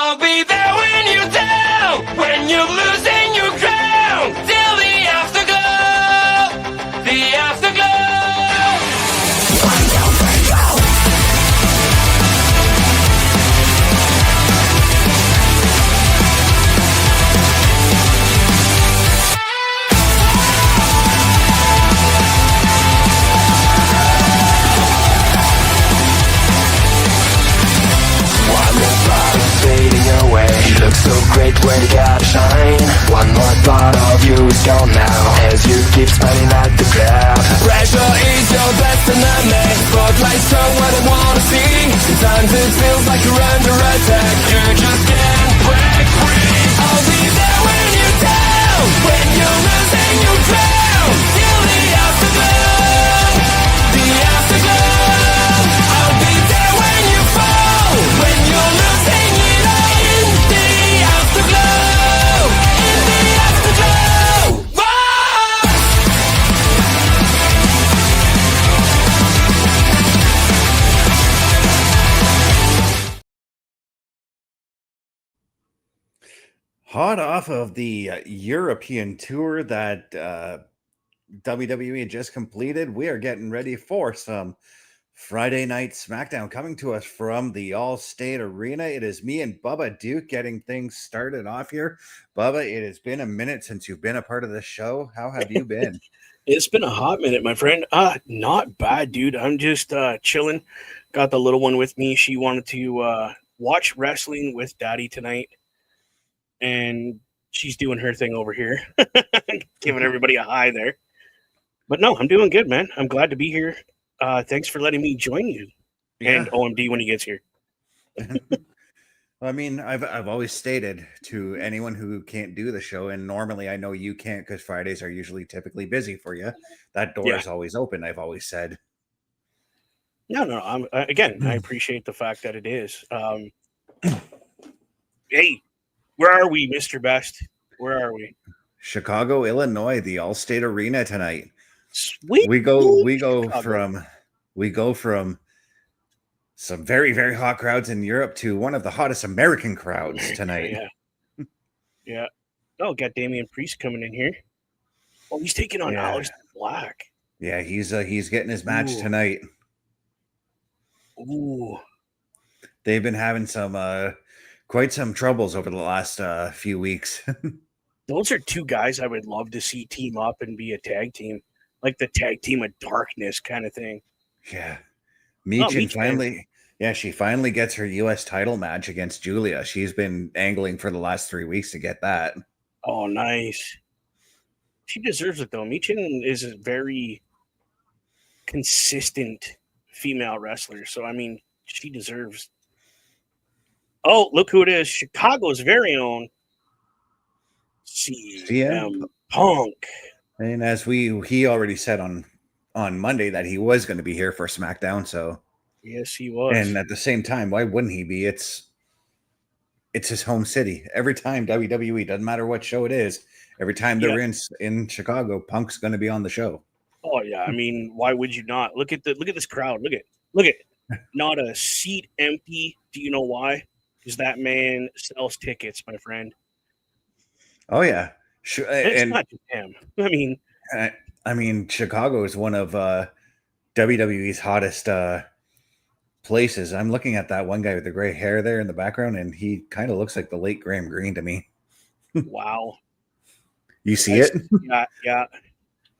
I'll be there when you're down, when you're losing your crown, till the afterglow, the afterglow. Fading away, you look so great when you gotta shine. One more part of you is gone now, as you keep smiling at the crowd. Pressure is your best enemy, spotlight's show what I wanna see. Sometimes it feels like you're under attack, you just can't break free. I'll be there when you're down, when you're losing your crown, till the afterglow, the afterglow. I'll be there when you fall, when you're losing it all, in the afterglow, in the afterglow. Whoa! Hot off of the European tour that WWE just completed, we are getting ready for some Friday Night Smackdown coming to us from the ALLSTATE Arena. It is me and Bubba Duke getting things started off here. Bubba, it has been a minute since you've been a part of the show. How have you been? It's been a hot minute, my friend. Not bad, dude. I'm just chilling. Got the little one with me. She wanted to watch wrestling with Daddy tonight, and she's doing her thing over here, giving everybody a hi there. But no, I'm doing good, man. I'm glad to be here. Thanks for letting me join you, and OMD when he gets here. I mean, I've always stated to anyone who can't do the show, and normally I know you can't because Fridays are usually typically busy for you. That door is always open, I've always said. No. Again, I appreciate the fact that it is. Hey, where are we, Mr. Best? Where are we? Chicago, Illinois, the ALLSTATE Arena tonight. Sweet. We go from some very, very hot crowds in Europe to one of the hottest American crowds tonight. Yeah. Oh, got Damian Priest coming in here. Oh, he's taking on Aleister Black. Yeah, he's getting his match tonight. Ooh. They've been having some quite some troubles over the last few weeks. Those are two guys I would love to see team up and be a tag team, like the tag team of darkness kind of thing. Yeah. Meechin she finally gets her U.S. title match against Julia. She's been angling for the last 3 weeks to get that. Oh, nice. She deserves it, though. Meechin is a very consistent female wrestler. So, I mean, she deserves. Oh, look who it is. Chicago's very own CM Punk. And as he already said on Monday that he was going to be here for SmackDown, so yes, he was. And at the same time, why wouldn't he be? It's his home city. Every time WWE, doesn't matter what show it is, every time they're in Chicago, Punk's going to be on the show. Oh yeah, I mean, why would you not? Look at this crowd. Look at not a seat empty. Do you know why? Because that man sells tickets, my friend. Oh yeah, sure. It's not just him. I mean, Chicago is one of WWE's hottest places. I'm looking at that one guy with the gray hair there in the background, and he kind of looks like the late Graham Greene to me. Wow. You see it? Yeah.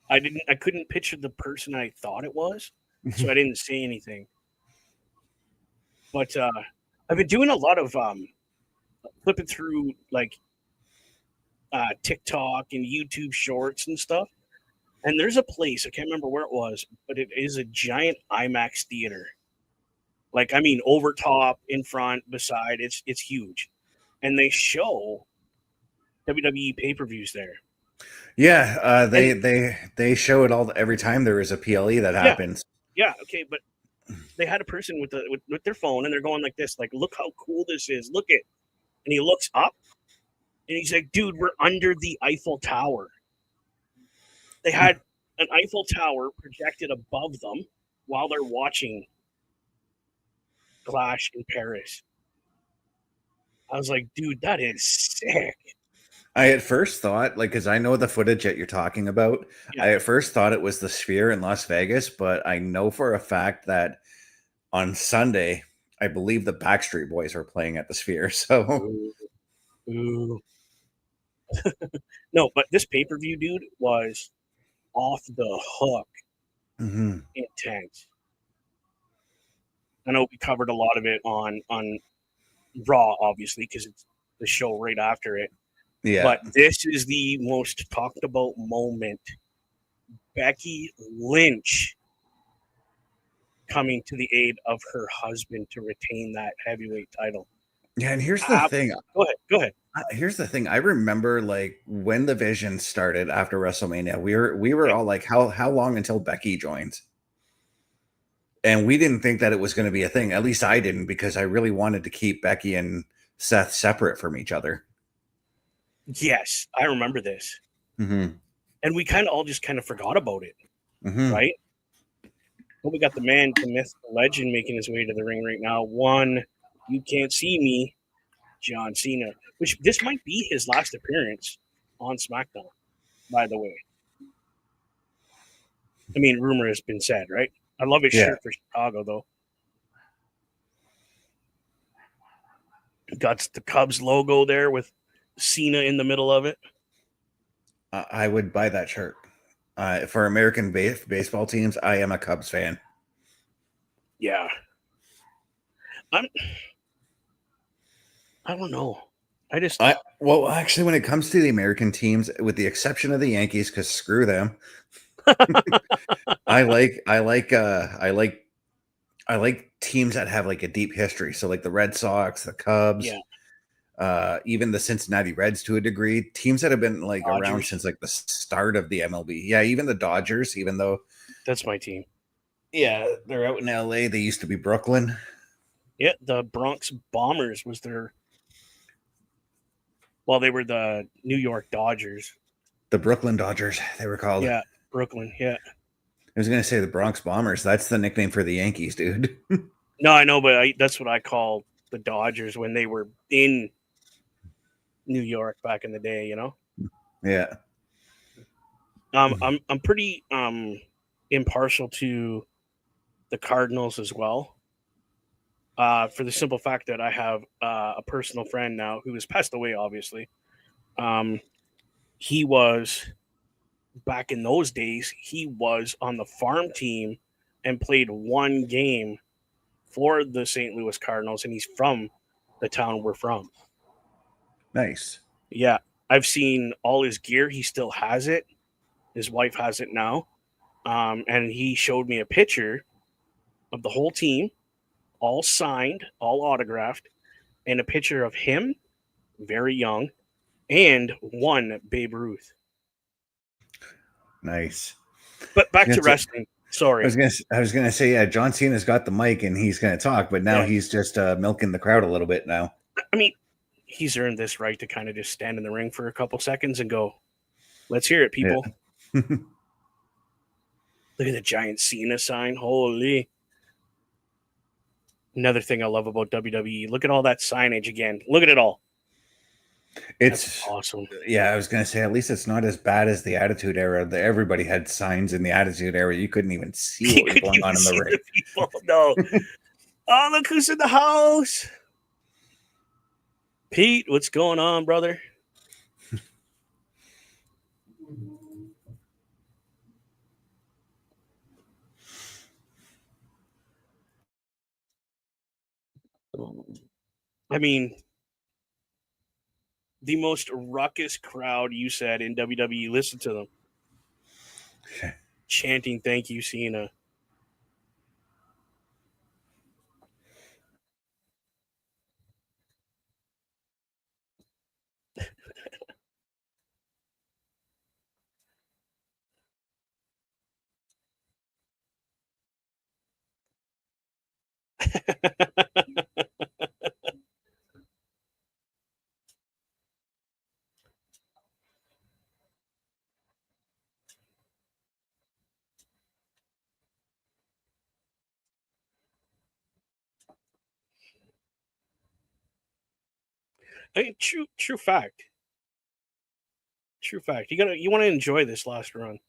I couldn't picture the person I thought it was, so I didn't say anything. But I've been doing a lot of flipping through like TikTok and YouTube shorts and stuff. And there's a place, I can't remember where it was, but it is a giant IMAX theater. Like, I mean, over top, in front, beside, it's huge. And they show WWE pay-per-views there. Yeah, they show it all every time there is a PLE that happens. Yeah, okay, but they had a person with their phone, and they're going like this, like, look how cool this is. Look it. And he looks up, and he's like, dude, we're under the Eiffel Tower. They had an Eiffel Tower projected above them while they're watching Clash in Paris. I was like, dude, that is sick. I at first thought, like, because I know the footage that you're talking about, Yeah. I at first thought it was the Sphere in Las Vegas, but I know for a fact that on Sunday, I believe the Backstreet Boys were playing at the Sphere. So, Ooh. Ooh. No, but this pay-per-view, dude, was off the hook mhm. intense. I know we covered a lot of it on Raw, obviously, because it's the show right after it. Yeah, But this is the most talked about moment. Becky Lynch coming to the aid of her husband to retain that heavyweight title. yeah. And here's the thing. Go ahead. Go ahead. Here's the thing. I remember, like, when the Vision started after WrestleMania, we were Yeah. all like, how long until Becky joins? And we didn't think that it was going to be a thing. At least I didn't, because I really wanted to keep Becky and Seth separate from each other. Yes, I remember this. Mm-hmm. And we kind of all just kind of forgot about it, Mm-hmm. right? But we got the man, the myth, the legend making his way to the ring right now. One, you can't see me, John Cena, which this might be his last appearance on SmackDown, by the way. I mean, rumor has been said, right? I love his Yeah. shirt for Chicago, though. Got the Cubs logo there with Cena in the middle of it. I would buy that shirt. For American baseball teams, I am a Cubs fan. Yeah. I don't know. Well, actually, when it comes to the American teams, with the exception of the Yankees, because screw them, I like teams that have like a deep history. So like the Red Sox, the Cubs, even the Cincinnati Reds to a degree, teams that have been like around Dodgers. since like the start of the MLB. Yeah, even the Dodgers, even though That's my team. they're out in LA, they used to be Brooklyn. Yeah, the Bronx Bombers was their. Well, they were the New York Dodgers. The Brooklyn Dodgers, they were called. Yeah, Brooklyn. Yeah. I was gonna say the Bronx Bombers. That's the nickname for the Yankees, dude. No, I know, but that's what I call the Dodgers when they were in New York back in the day. You know. Yeah. I'm pretty impartial to the Cardinals as well. For the simple fact that I have a personal friend now who has passed away, obviously. He was back in those days, he was on the farm team and played one game for the St. Louis Cardinals, and he's from the town we're from. Nice. Yeah, I've seen all his gear. He still has it. His wife has it now. And he showed me a picture of the whole team, all signed, all autographed, and a picture of him, very young, and one Babe Ruth. Nice. But back to wrestling. Sorry. I was gonna say, yeah, John Cena's got the mic and he's gonna talk, but now he's just milking the crowd a little bit now. I mean, he's earned this right to kind of just stand in the ring for a couple seconds and go, "Let's hear it, people." Yeah. Look at the giant Cena sign. Holy. Another thing I love about WWE. Look at all that signage again. Look at it all. It's That's awesome. Yeah, I was gonna say, at least it's not as bad as the Attitude Era. Everybody had signs in the Attitude Era. You couldn't even see what was going on in the ring. People. No. Oh, look who's in the house. Pete, what's going on, brother? I mean, the most ruckus crowd you said in WWE. Listen to them. Chanting, "Thank you, Cena." I mean, true fact. True fact. You want to enjoy this last run.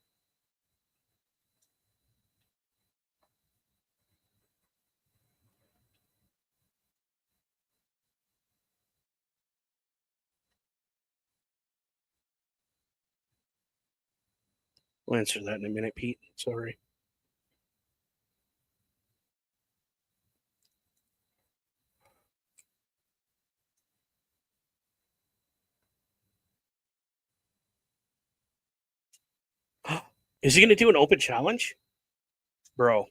I'll answer that in a minute, Pete. Sorry. Is he going to do an open challenge? Bro,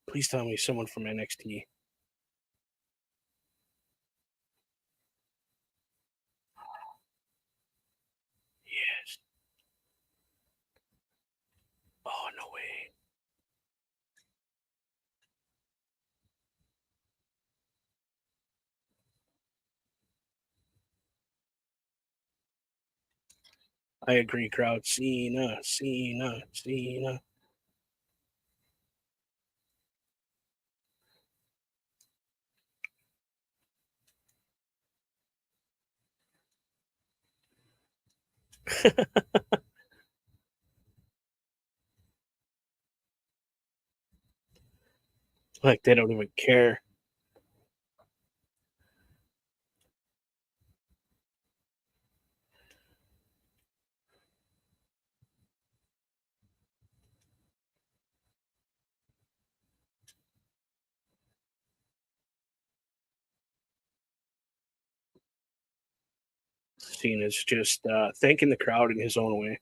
please tell me someone from NXT. Yes. Oh, no way. I agree, crowd. Cena, Cena, Cena. Like, they don't even care. Cena's just thanking the crowd in his own way.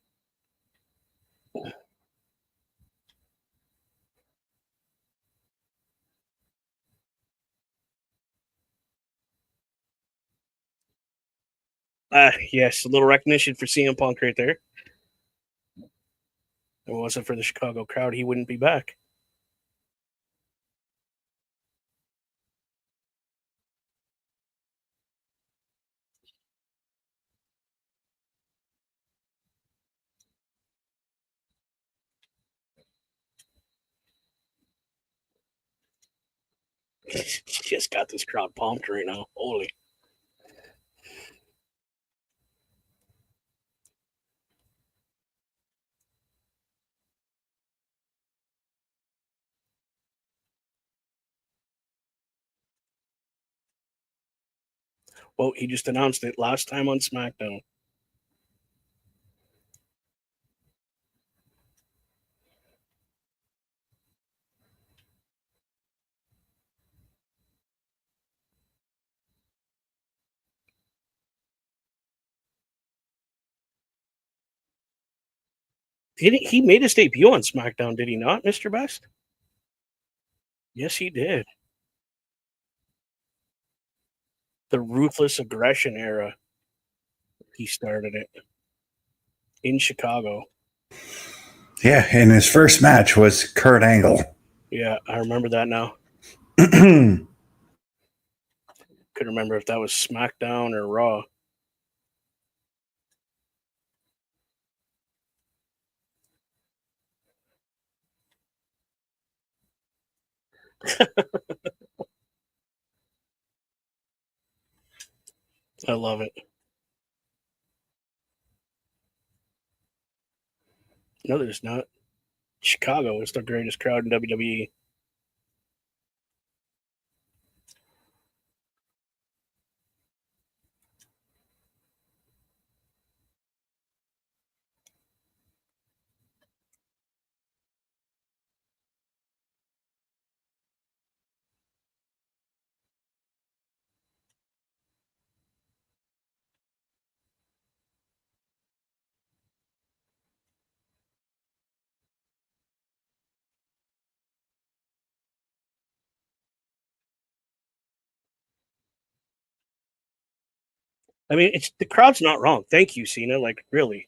Yes, a little recognition for CM Punk right there. If it wasn't for the Chicago crowd, he wouldn't be back. Just got this crowd pumped right now. Holy. Well, he just announced it last time on SmackDown. He made his debut on SmackDown, did he not, Mr. Best? Yes, he did. The ruthless aggression era. He started it in Chicago. Yeah, and his first match was Kurt Angle. Yeah, I remember that now. Couldn't remember if that was SmackDown or Raw. I love it. No, there's not. Chicago is the greatest crowd in WWE. I mean, it's the crowd's not wrong. Thank you, Cena. Like, really.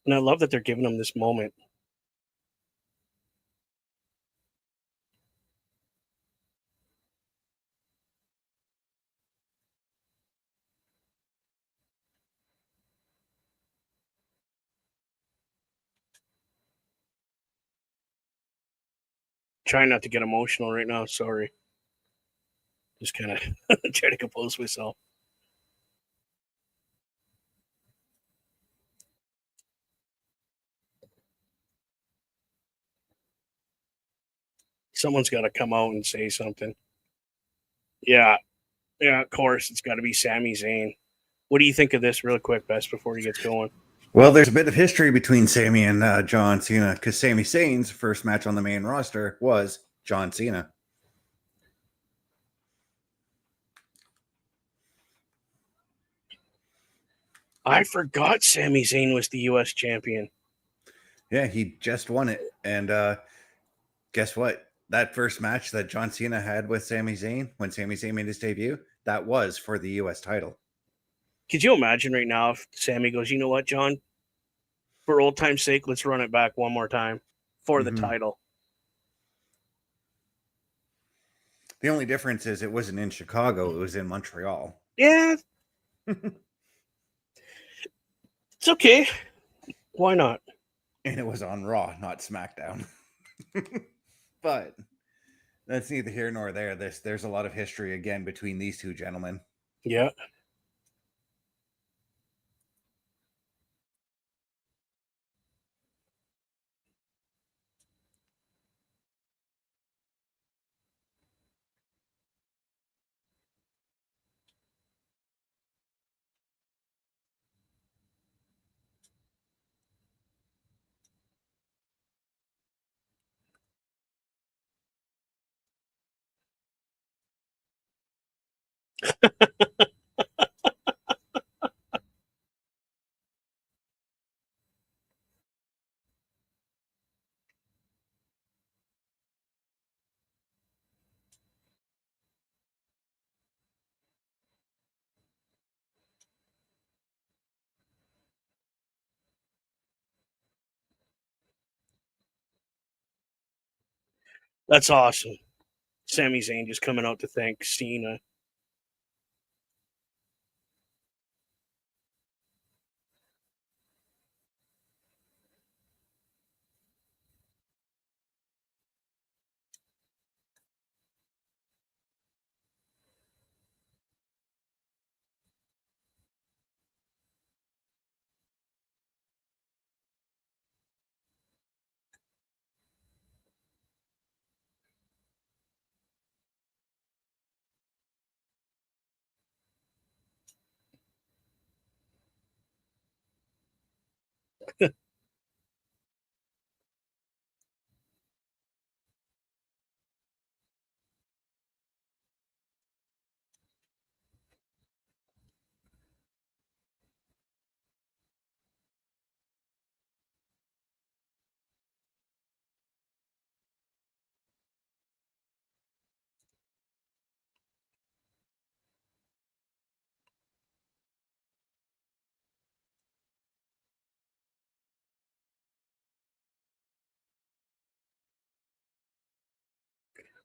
And I love that they're giving him this moment. Trying not to get emotional right now. Sorry. Just kind of try to compose myself. Someone's got to come out and say something. Yeah, of course. It's got to be Sami Zayn. What do you think of this real quick, Best, before he gets going? Well, there's a bit of history between Sami and John Cena because Sami Zayn's first match on the main roster was John Cena. I forgot Sami Zayn was the U.S. champion. Yeah, he just won it. And guess what? That first match that John Cena had with Sami Zayn, when Sami Zayn made his debut, that was for the U.S. title. Could you imagine right now if Sami goes, you know what, John? For old time's sake, let's run it back one more time for the title. The only difference is it wasn't in Chicago, it was in Montreal. Yeah. It's okay. Why not? And it was on Raw, not SmackDown. But that's neither here nor there. There's a lot of history again between these two gentlemen. Yeah. That's awesome. Sami Zayn just coming out to thank Cena.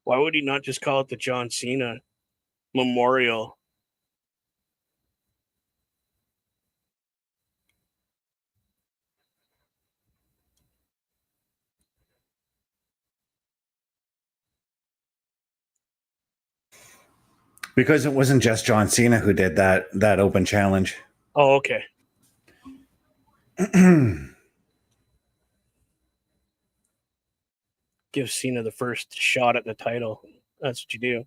Why would he not just call it the John Cena Memorial? Because it wasn't just John Cena who did that open challenge. Oh, okay. Give Cena the first shot at the title. That's what you do.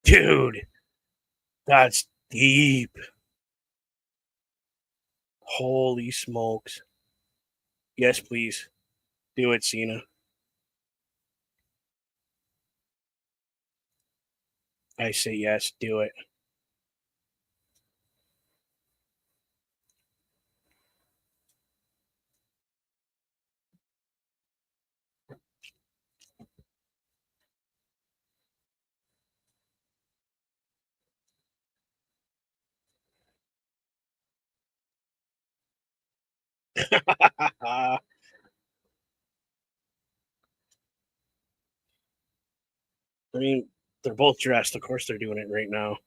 Dude, that's deep. Holy smokes. Yes, please. Do it, Cena. I say yes, do it. I mean, they're both dressed. Of course, they're doing it right now.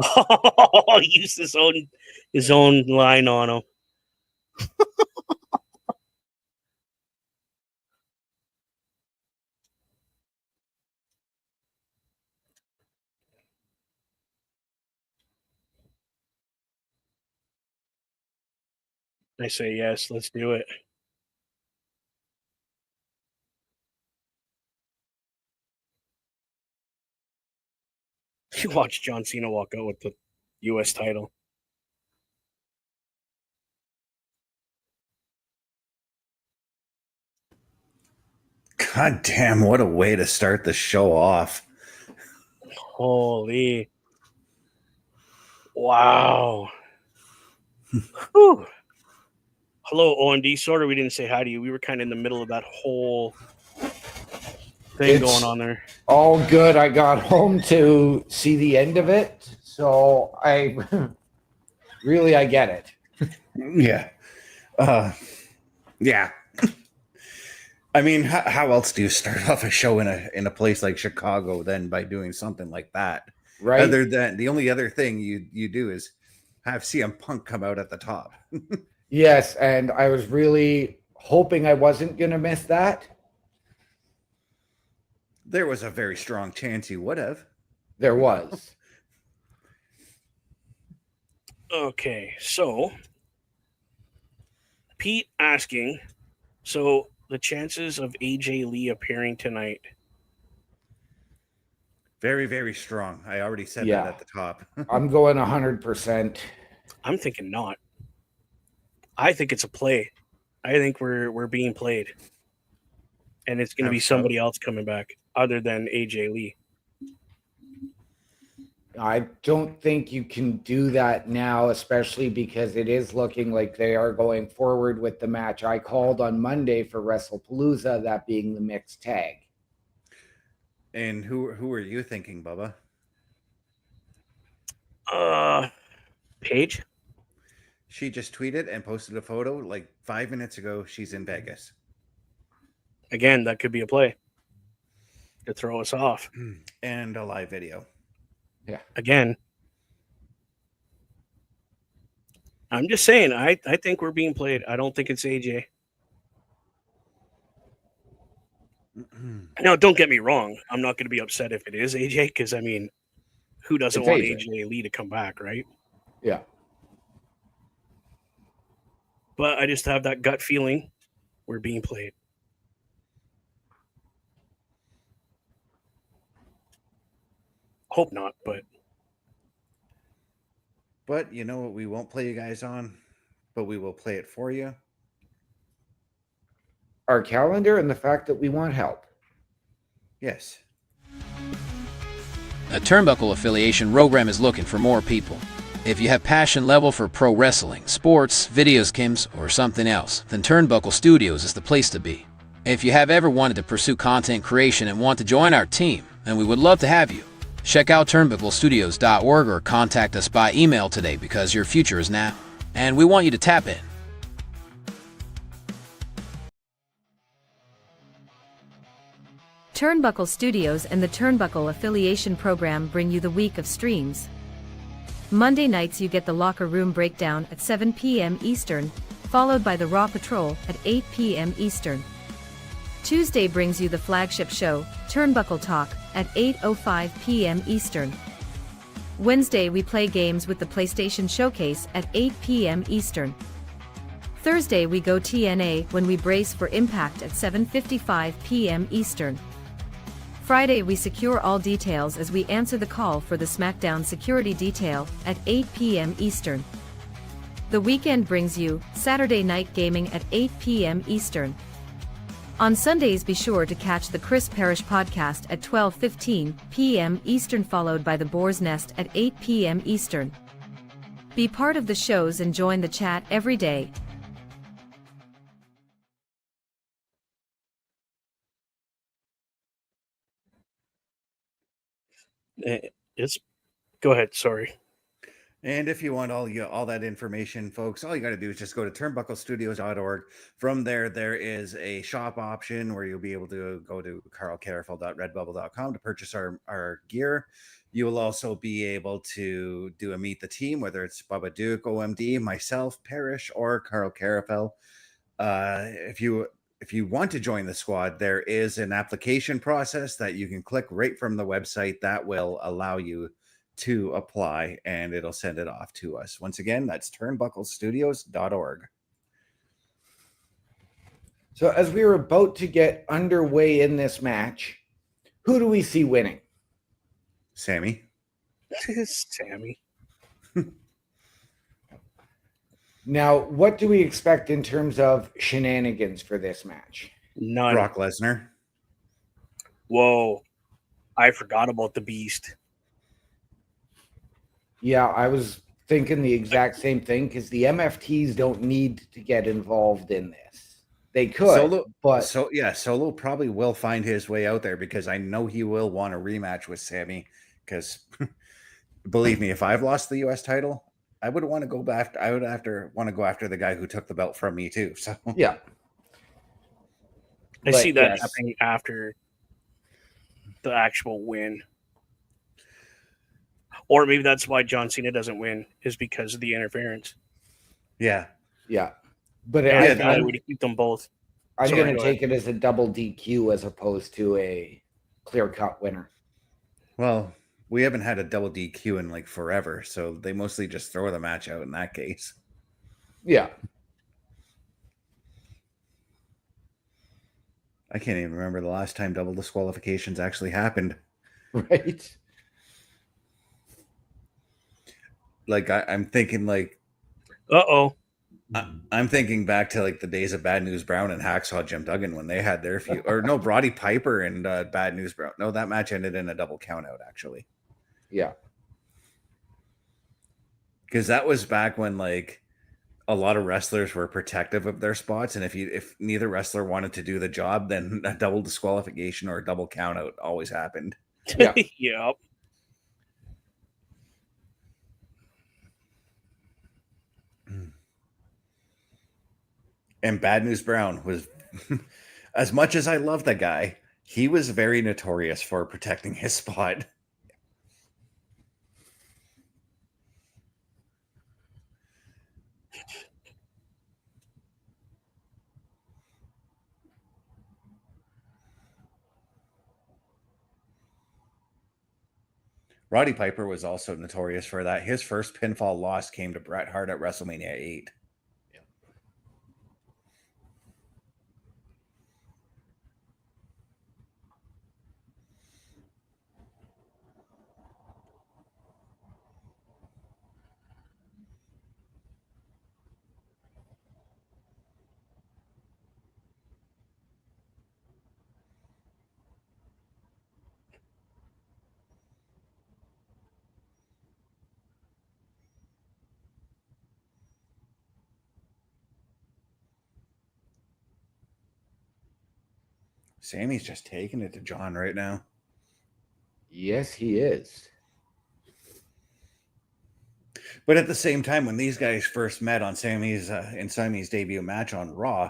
Oh, use his own line on him. I say yes. Let's do it. You watch John Cena walk out with the U.S. title. God damn, what a way to start the show off. Holy. Wow. Whew. Hello, OMD. Sorry we didn't say hi to you. We were kind of in the middle of that whole thing going on there. All good. I got home to see the end of it, so I get it. Yeah. Yeah. I mean, how else do you start off a show in a place like Chicago than by doing something like that? Right. Other than the only other thing you do is have CM Punk come out at the top. Yes, and I was really hoping I wasn't going to miss that. There was a very strong chance you would have. There was. Okay, so Pete asking, so the chances of AJ Lee appearing tonight? Very, very strong. I already said Yeah. that at the top. I'm going 100%. I'm thinking not. I think it's a play. I think we're being played. And it's going to be somebody else coming back other than AJ Lee. I don't think you can do that now, especially because it is looking like they are going forward with the match I called on Monday for WrestlePalooza, that being the mixed tag. And who are you thinking, Bubba? Paige? She just tweeted and posted a photo like 5 minutes ago. She's in Vegas. Again, that could be a play to throw us off. And a live video. Yeah. Again. I'm just saying, I think we're being played. I don't think it's AJ. Now, don't get me wrong. I'm not going to be upset if it is AJ because, I mean, who doesn't want AJ Lee to come back, right? Yeah. But I just have that gut feeling we're being played. Hope not, but. But you know what we won't play you guys on, but we will play it for you. Our calendar and the fact that we want help. Yes. A Turnbuckle affiliation program is looking for more people. If you have passion level for pro wrestling, sports, video games, or something else, then Turnbuckle Studios is the place to be. If you have ever wanted to pursue content creation and want to join our team, then we would love to have you. Check out turnbucklestudios.org or contact us by email today because your future is now, and we want you to tap in. Turnbuckle Studios and the Turnbuckle Affiliation Program bring you the week of streams. Monday nights you get the Locker Room Breakdown at 7 p.m. Eastern, followed by the Raw Patrol at 8 p.m. Eastern. Tuesday brings you the flagship show, Turnbuckle Talk, at 8:05 p.m. Eastern. Wednesday we play games with the PlayStation Showcase at 8 p.m. Eastern. Thursday we go TNA when we brace for Impact at 7:55 p.m. Eastern. Friday we secure all details as we answer the call for the Smackdown Security Detail at 8 p.m. Eastern. The weekend brings you Saturday Night Gaming at 8 p.m. Eastern. On Sundays, be sure to catch the Chris Parrish podcast at 12:15 p.m. Eastern, followed by the Boar's Nest at 8 p.m. Eastern. Be part of the shows and join the chat every day. It's go ahead. Sorry. And if you want all that information, folks, all you got to do is just go to turnbucklestudios.org. From there, there is a shop option where you'll be able to go to carlcareful.redbubble.com to purchase our gear. You will also be able to do a meet the team, whether it's Bubba Duke, OMD, myself, Parrish, or Carl Careful. If you want to join the squad, there is an application process that you can click right from the website that will allow you to apply, and it'll send it off to us. Once again, that's turnbucklestudios.org. So as we were about to get underway in this match, who do we see winning? Sammy. Sammy. Now, what do we expect in terms of shenanigans for this match? None. Brock Lesnar. Whoa. I forgot about the Beast. Yeah, I was thinking the exact same thing because the MFTs don't need to get involved in this. They could, Solo probably will find his way out there because I know he will want a rematch with Sammy. Because believe me, if I've lost the U.S. title, I would want to go back. I would want to go after the guy who took the belt from me too. So yeah, I see that happening after the actual win. Or maybe that's why John Cena doesn't win, is because of the interference. Yeah. But I thought it would keep them both. I'm going to take it as a double DQ as opposed to a clear-cut winner. Well, we haven't had a double DQ in like forever, so they mostly just throw the match out in that case. Yeah. I can't even remember the last time double disqualifications actually happened. Right. Like I'm thinking like, I'm thinking back to like the days of Bad News Brown and Hacksaw Jim Duggan when they had their feud, or no, Roddy Piper and Bad News Brown. No, that match ended in a double count out actually. Yeah. Because that was back when like a lot of wrestlers were protective of their spots, and if neither wrestler wanted to do the job, then a double disqualification or a double count out always happened. Yeah. Yep. And Bad News Brown was, as much as I love the guy, he was very notorious for protecting his spot. Roddy Piper was also notorious for that. His first pinfall loss came to Bret Hart at WrestleMania 8. Sammy's just taking it to John right now. Yes, he is. But at the same time, when these guys first met on Sammy's debut match on Raw,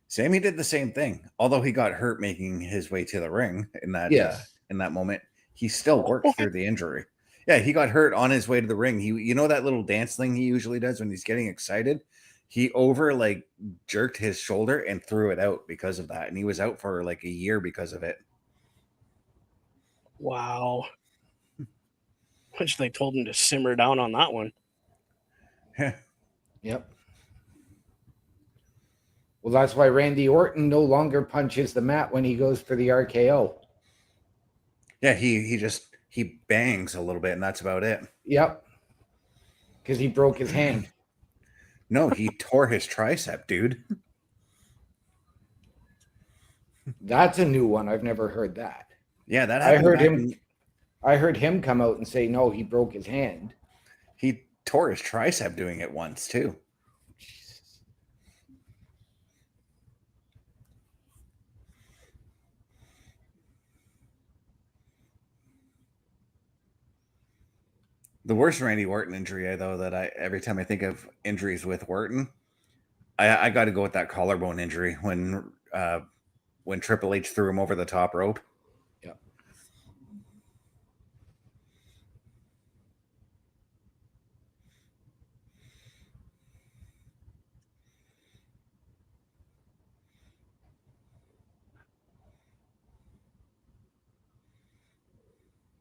Sammy did the same thing. Although he got hurt making his way to the ring in that moment, he still worked through the injury. Yeah, he got hurt on his way to the ring. You know that little dance thing he usually does when he's getting excited? He jerked his shoulder and threw it out because of that. And he was out for like a year because of it. Wow. Wish they told him to simmer down on that one. Yep. Well, that's why Randy Orton no longer punches the mat when he goes for the RKO. Yeah, he bangs a little bit, and that's about it. Yep. Because he broke his hand. No, he tore his tricep, dude. That's a new one. I've never heard that. Yeah, that I happened heard back him. in, I heard him come out and say no, he broke his hand. he tore his tricep doing it once too. The worst Randy Orton injury, though, that I every time I think of injuries with Orton, I got to go with that collarbone injury when Triple H threw him over the top rope. Yeah.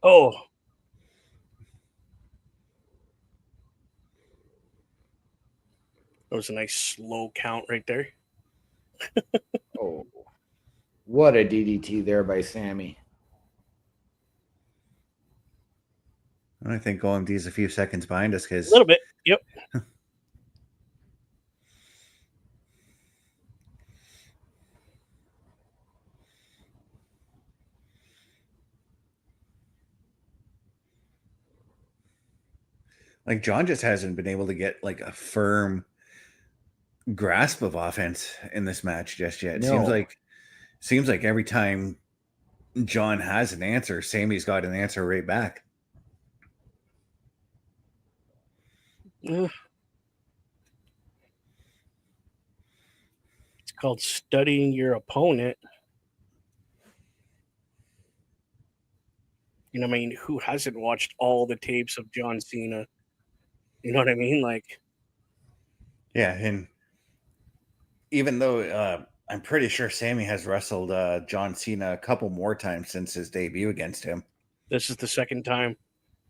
Oh, that was a nice slow count right there. Oh, what a DDT there by Sammy. I think OMD's a few seconds behind us A because little bit. Yep. like John just hasn't been able to get like a firm grasp of offense in this match just yet. No. Seems like every time John has an answer, Sammy's got an answer right back. It's called studying your opponent. You know what I mean? Who hasn't watched all the tapes of John Cena? You know what I mean? Like, Yeah, and even though I'm pretty sure Sammy has wrestled John Cena a couple more times since his debut against him. this is the second time.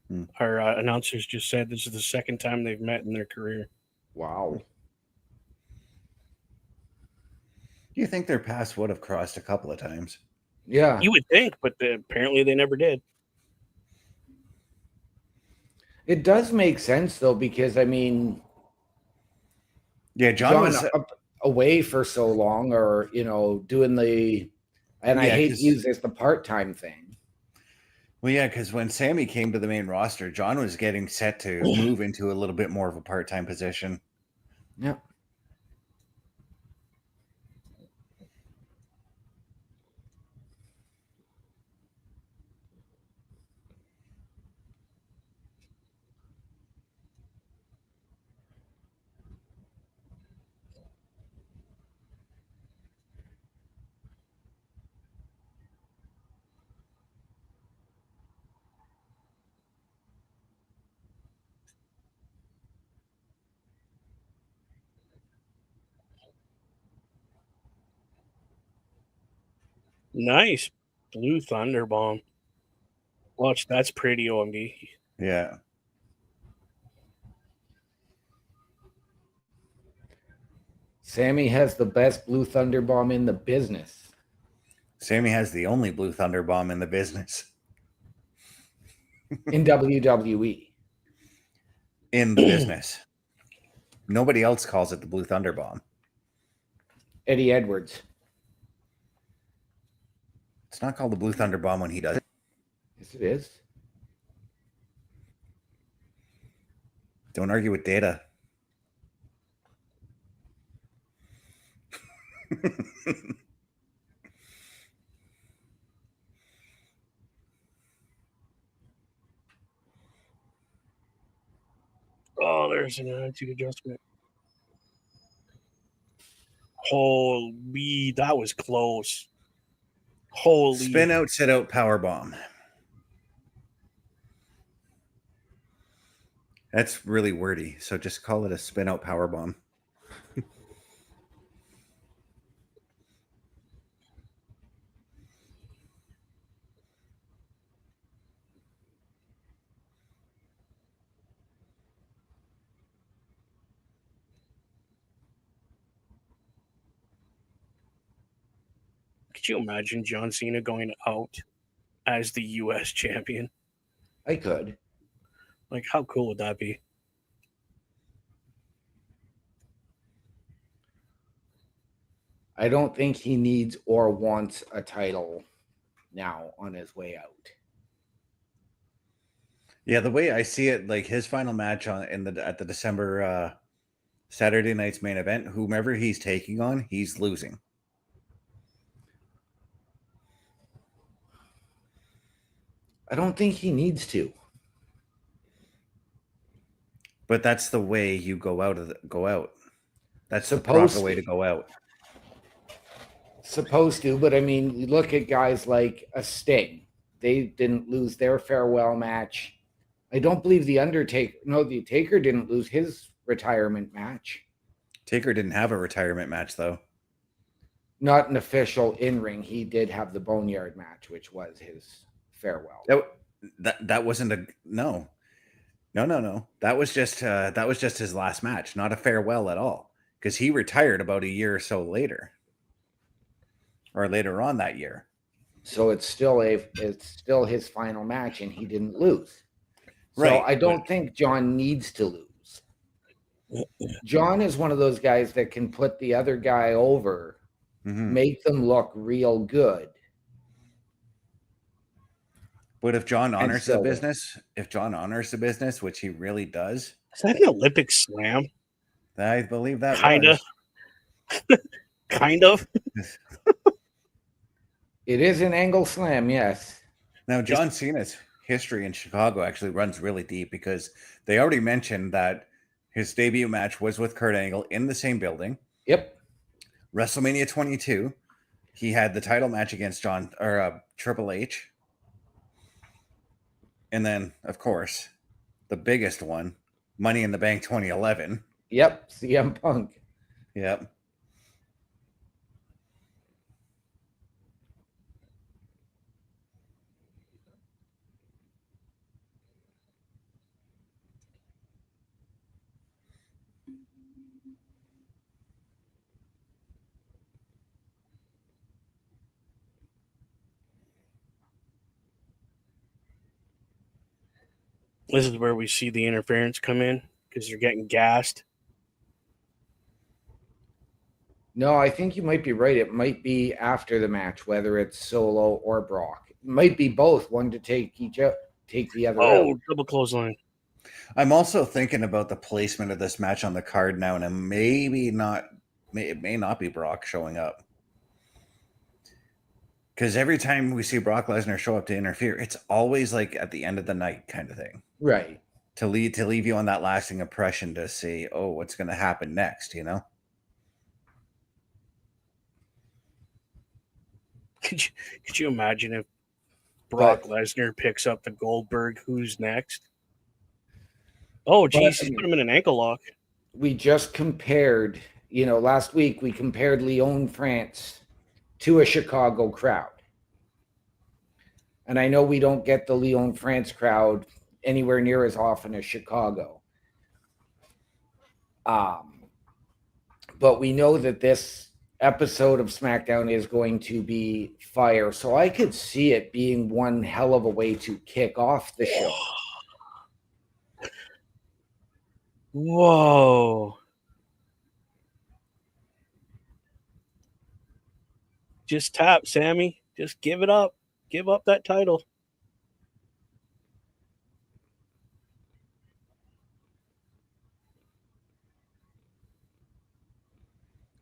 Hmm. Our announcers just said this is the second time they've met in their career. Wow. You think their paths would have crossed a couple of times? Yeah. You would think, but apparently they never did. It does make sense though, because I mean, Yeah, John was up away for so long, or doing the, and I Yeah, hate 'cause- to use this, the part-time thing. well, yeah, because when Sammy came to the main roster, John was getting set to move into a little bit more of a part-time position. Yeah. Nice. Blue Thunder Bomb. Watch, that's pretty, OMD. Yeah. Sammy has the best Blue Thunder Bomb in the business. Sammy has the only Blue Thunder Bomb in the business. In WWE. In the business. Nobody else calls it the Blue Thunder Bomb. Eddie Edwards. It's not called the Blue Thunder Bomb when he does it. Yes, it is. Don't argue with data. Oh, there's an attitude adjustment. Holy, that was close. Holy. Spin out, sit out, power bomb. That's really wordy, so just call it a spin out power bomb. Could you imagine John Cena going out as the U.S. champion? I could. Like, how cool would that be? I don't think he needs or wants a title now on his way out. Yeah, the way I see it, like his final match at the December Saturday night's main event, whomever he's taking on, he's losing. I don't think he needs to. But that's the way you go out. That's the Supposed proper way to. to go out. Supposed to, but I mean, you look at guys like a Sting. They didn't lose their farewell match. I don't believe the Taker didn't lose his retirement match. Taker didn't have a retirement match though. Not an official in-ring. He did have the Boneyard match, which was his farewell. That wasn't a no. That was just his last match, not a farewell at all. Because he retired about a year or so later. Or later on that year. So it's still his final match, and he didn't lose. So right. I don't think John needs to lose. John is one of those guys that can put the other guy over, make them look real good. But if John honors the business, which he really does. Is that an Olympic slam? I believe that kind of. Kind of. It is an angle slam, yes. Now, John Cena's history in Chicago actually runs really deep because they already mentioned that his debut match was with Kurt Angle in the same building. Yep. WrestleMania 22, he had the title match against Triple H. And then, of course, the biggest one, Money in the Bank 2011. Yep, CM Punk. Yep. This is where we see the interference come in because they're getting gassed. No, I think you might be right. It might be after the match, whether it's Solo or Brock. It might be both, one to take the other out. Double clothesline. I'm also thinking about the placement of this match on the card now, and it may not be Brock showing up. Because every time we see Brock Lesnar show up to interfere, it's always like at the end of the night kind of thing. Right. To leave you on that lasting impression to see, oh, what's going to happen next, you know? Could you imagine if Brock Lesnar picks up the Goldberg, who's next? Oh, geez, he's put him in an ankle lock. We just compared, last week we compared Lyon, France to a Chicago crowd. And I know we don't get the Lyon, France crowd anywhere near as often as Chicago. But we know that this episode of SmackDown is going to be fire. So I could see it being one hell of a way to kick off the show. Whoa. Just tap, Sammy. Just give it up. Give up that title.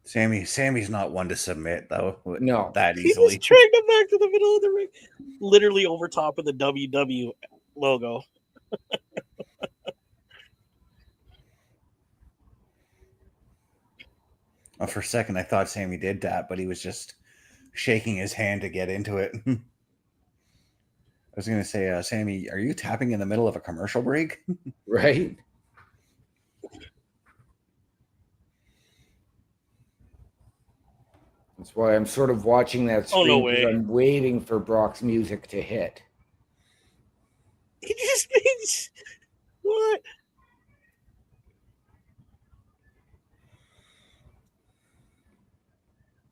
Sammy's not one to submit, though. No. That easily. He just dragged him back to the middle of the ring. Literally over top of the WW logo. Oh, for a second, I thought Sammy did that, but he was just shaking his hand to get into it. I was going to say, Sammy, are you tapping in the middle of a commercial break? Right? That's why I'm sort of watching that screen. Oh, no way. I'm waiting for Brock's music to hit. He just means what?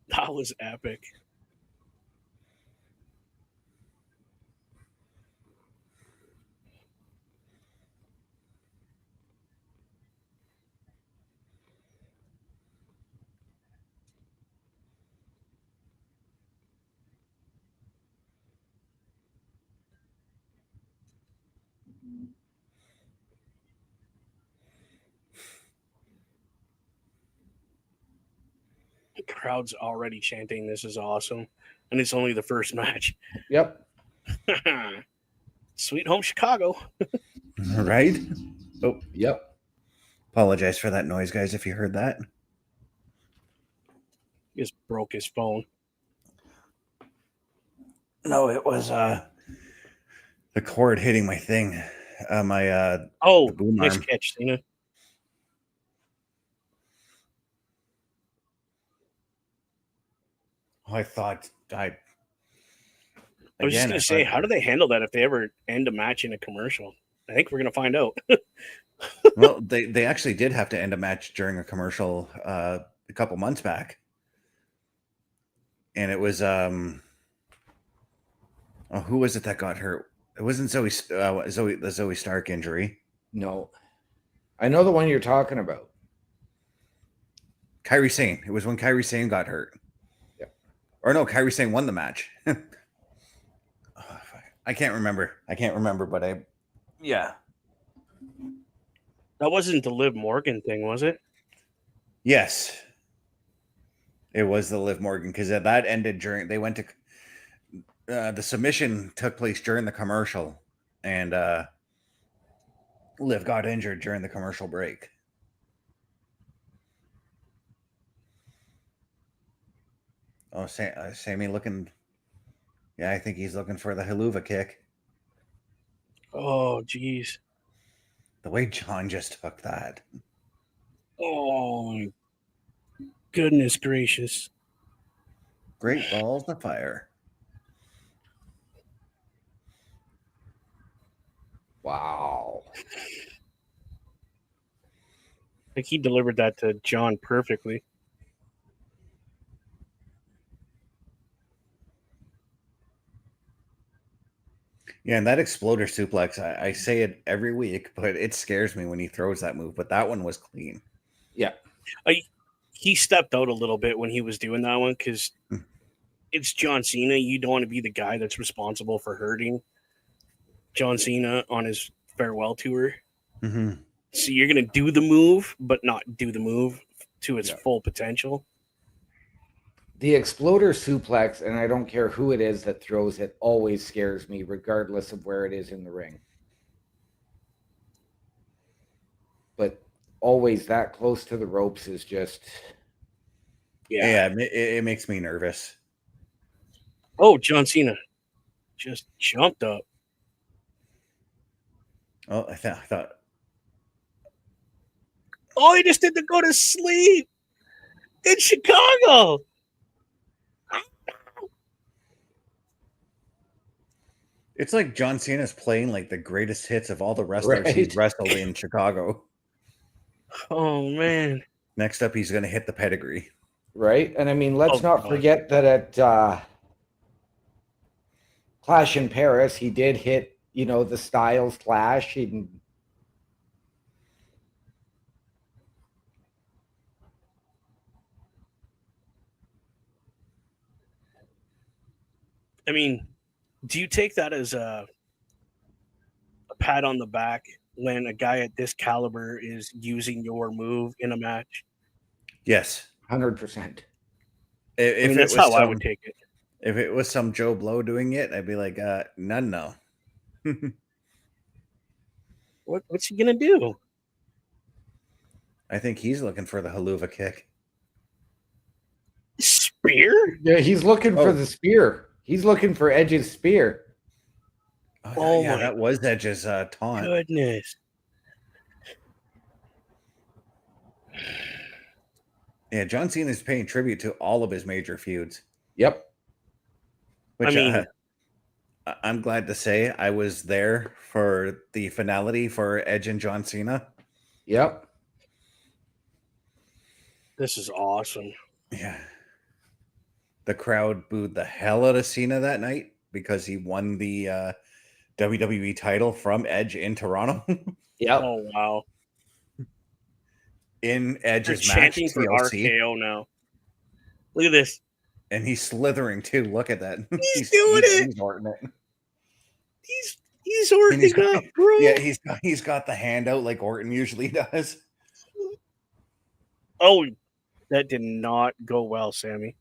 That was epic. The crowd's already chanting, "This is awesome," and it's only the first match. Yep. Sweet home Chicago. Right? Oh, Yep. apologize for that noise, guys, if you heard that. He just broke his phone. No, it was the cord hitting my thing. My the boom Nice arm. catch, Cena. I thought I was just going to say, how do they handle that if they ever end a match in a commercial? I think we're going to find out. Well, they actually did have to end a match during a commercial a couple months back, and it was who was it that got hurt? It wasn't the Zoe Stark injury. No. I know the one you're talking about. Kairi Sane. It was when Kairi Sane got hurt. Yeah. Or no, Kairi Sane won the match. I can't remember, but yeah. That wasn't the Liv Morgan thing, was it? Yes. It was the Liv Morgan, because that ended during, they went to, the submission took place during the commercial, and Liv got injured during the commercial break. Oh, Sammy looking, yeah, I think he's looking for the haluva kick. Oh, geez. The way John just took that. Oh, my goodness gracious. Great balls of fire. Wow. Like he delivered that to John perfectly. Yeah, and that exploder suplex, I say it every week, but it scares me when he throws that move. But that one was clean. Yeah. He stepped out a little bit when he was doing that one because it's John Cena. You don't want to be the guy that's responsible for hurting John Cena on his farewell tour. Mm-hmm. So you're going to do the move, but not do the move to its full potential. The exploder suplex, and I don't care who it is that throws it, always scares me, regardless of where it is in the ring. But always that close to the ropes is just... Yeah, it makes me nervous. Oh, John Cena just jumped up. Oh, I thought. Oh, he just did the go to sleep in Chicago. It's like John Cena's playing like the greatest hits of all the wrestlers he's wrestled in Chicago. Oh, man. Next up, he's going to hit the pedigree. Right? And I mean, let's not forget that at Clash in Paris, he did hit, the Styles Clash. I mean, do you take that as a pat on the back when a guy at this caliber is using your move in a match? Yes. 100%. That's how I would take it. If it was some Joe Blow doing it, I'd be like, no. What's he going to do? I think he's looking for the haluva kick. Spear? Yeah, he's looking for the spear. He's looking for Edge's spear. Oh yeah, that was Edge's taunt. Goodness. Yeah, John Cena is paying tribute to all of his major feuds. Yep. Which I'm glad to say I was there for the finality for Edge and John Cena. Yep. This is awesome. Yeah. The crowd booed the hell out of Cena that night because he won the WWE title from Edge in Toronto. Yep. Oh, wow. In Edge's They're match, chanting for TLC. RKO now. Look at this. And he's slithering too. Look at that. He's doing it. He's horting it. He's He's already got, bro. Yeah, he's got the hand out like Orton usually does. Oh, that did not go well, Sammy.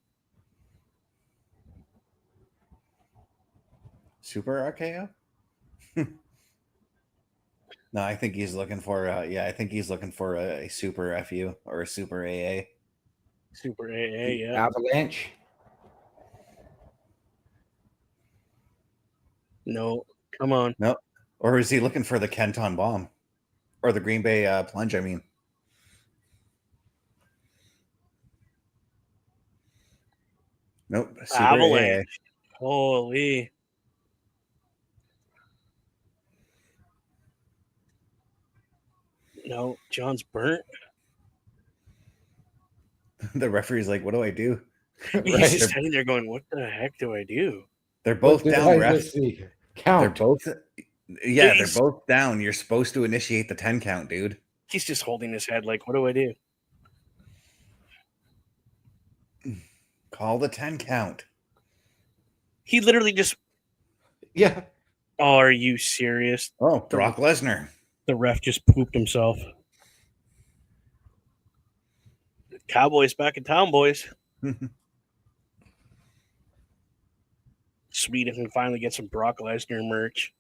Super RKO? No, I think he's looking for I think he's looking for a super FU or a super AA. Super AA, yeah. Avalanche. No, come on. No. Or is he looking for the Kenton bomb? Or the Green Bay plunge, I mean. Nope. Super Avalanche. Holy. No, John's burnt. AA. The referee's like, what do I do? He's just sitting there going, what the heck do I do? They're both down, ref. Count. They're both they're both down. You're supposed to initiate the 10 count, dude. He's just holding his head like, what do I do? Call the 10 count. He literally just... Yeah. Oh, are you serious? Oh, Brock Lesnar. The ref just pooped himself. Cowboys back in town, boys. Sweet if we finally get some Brock Lesnar merch.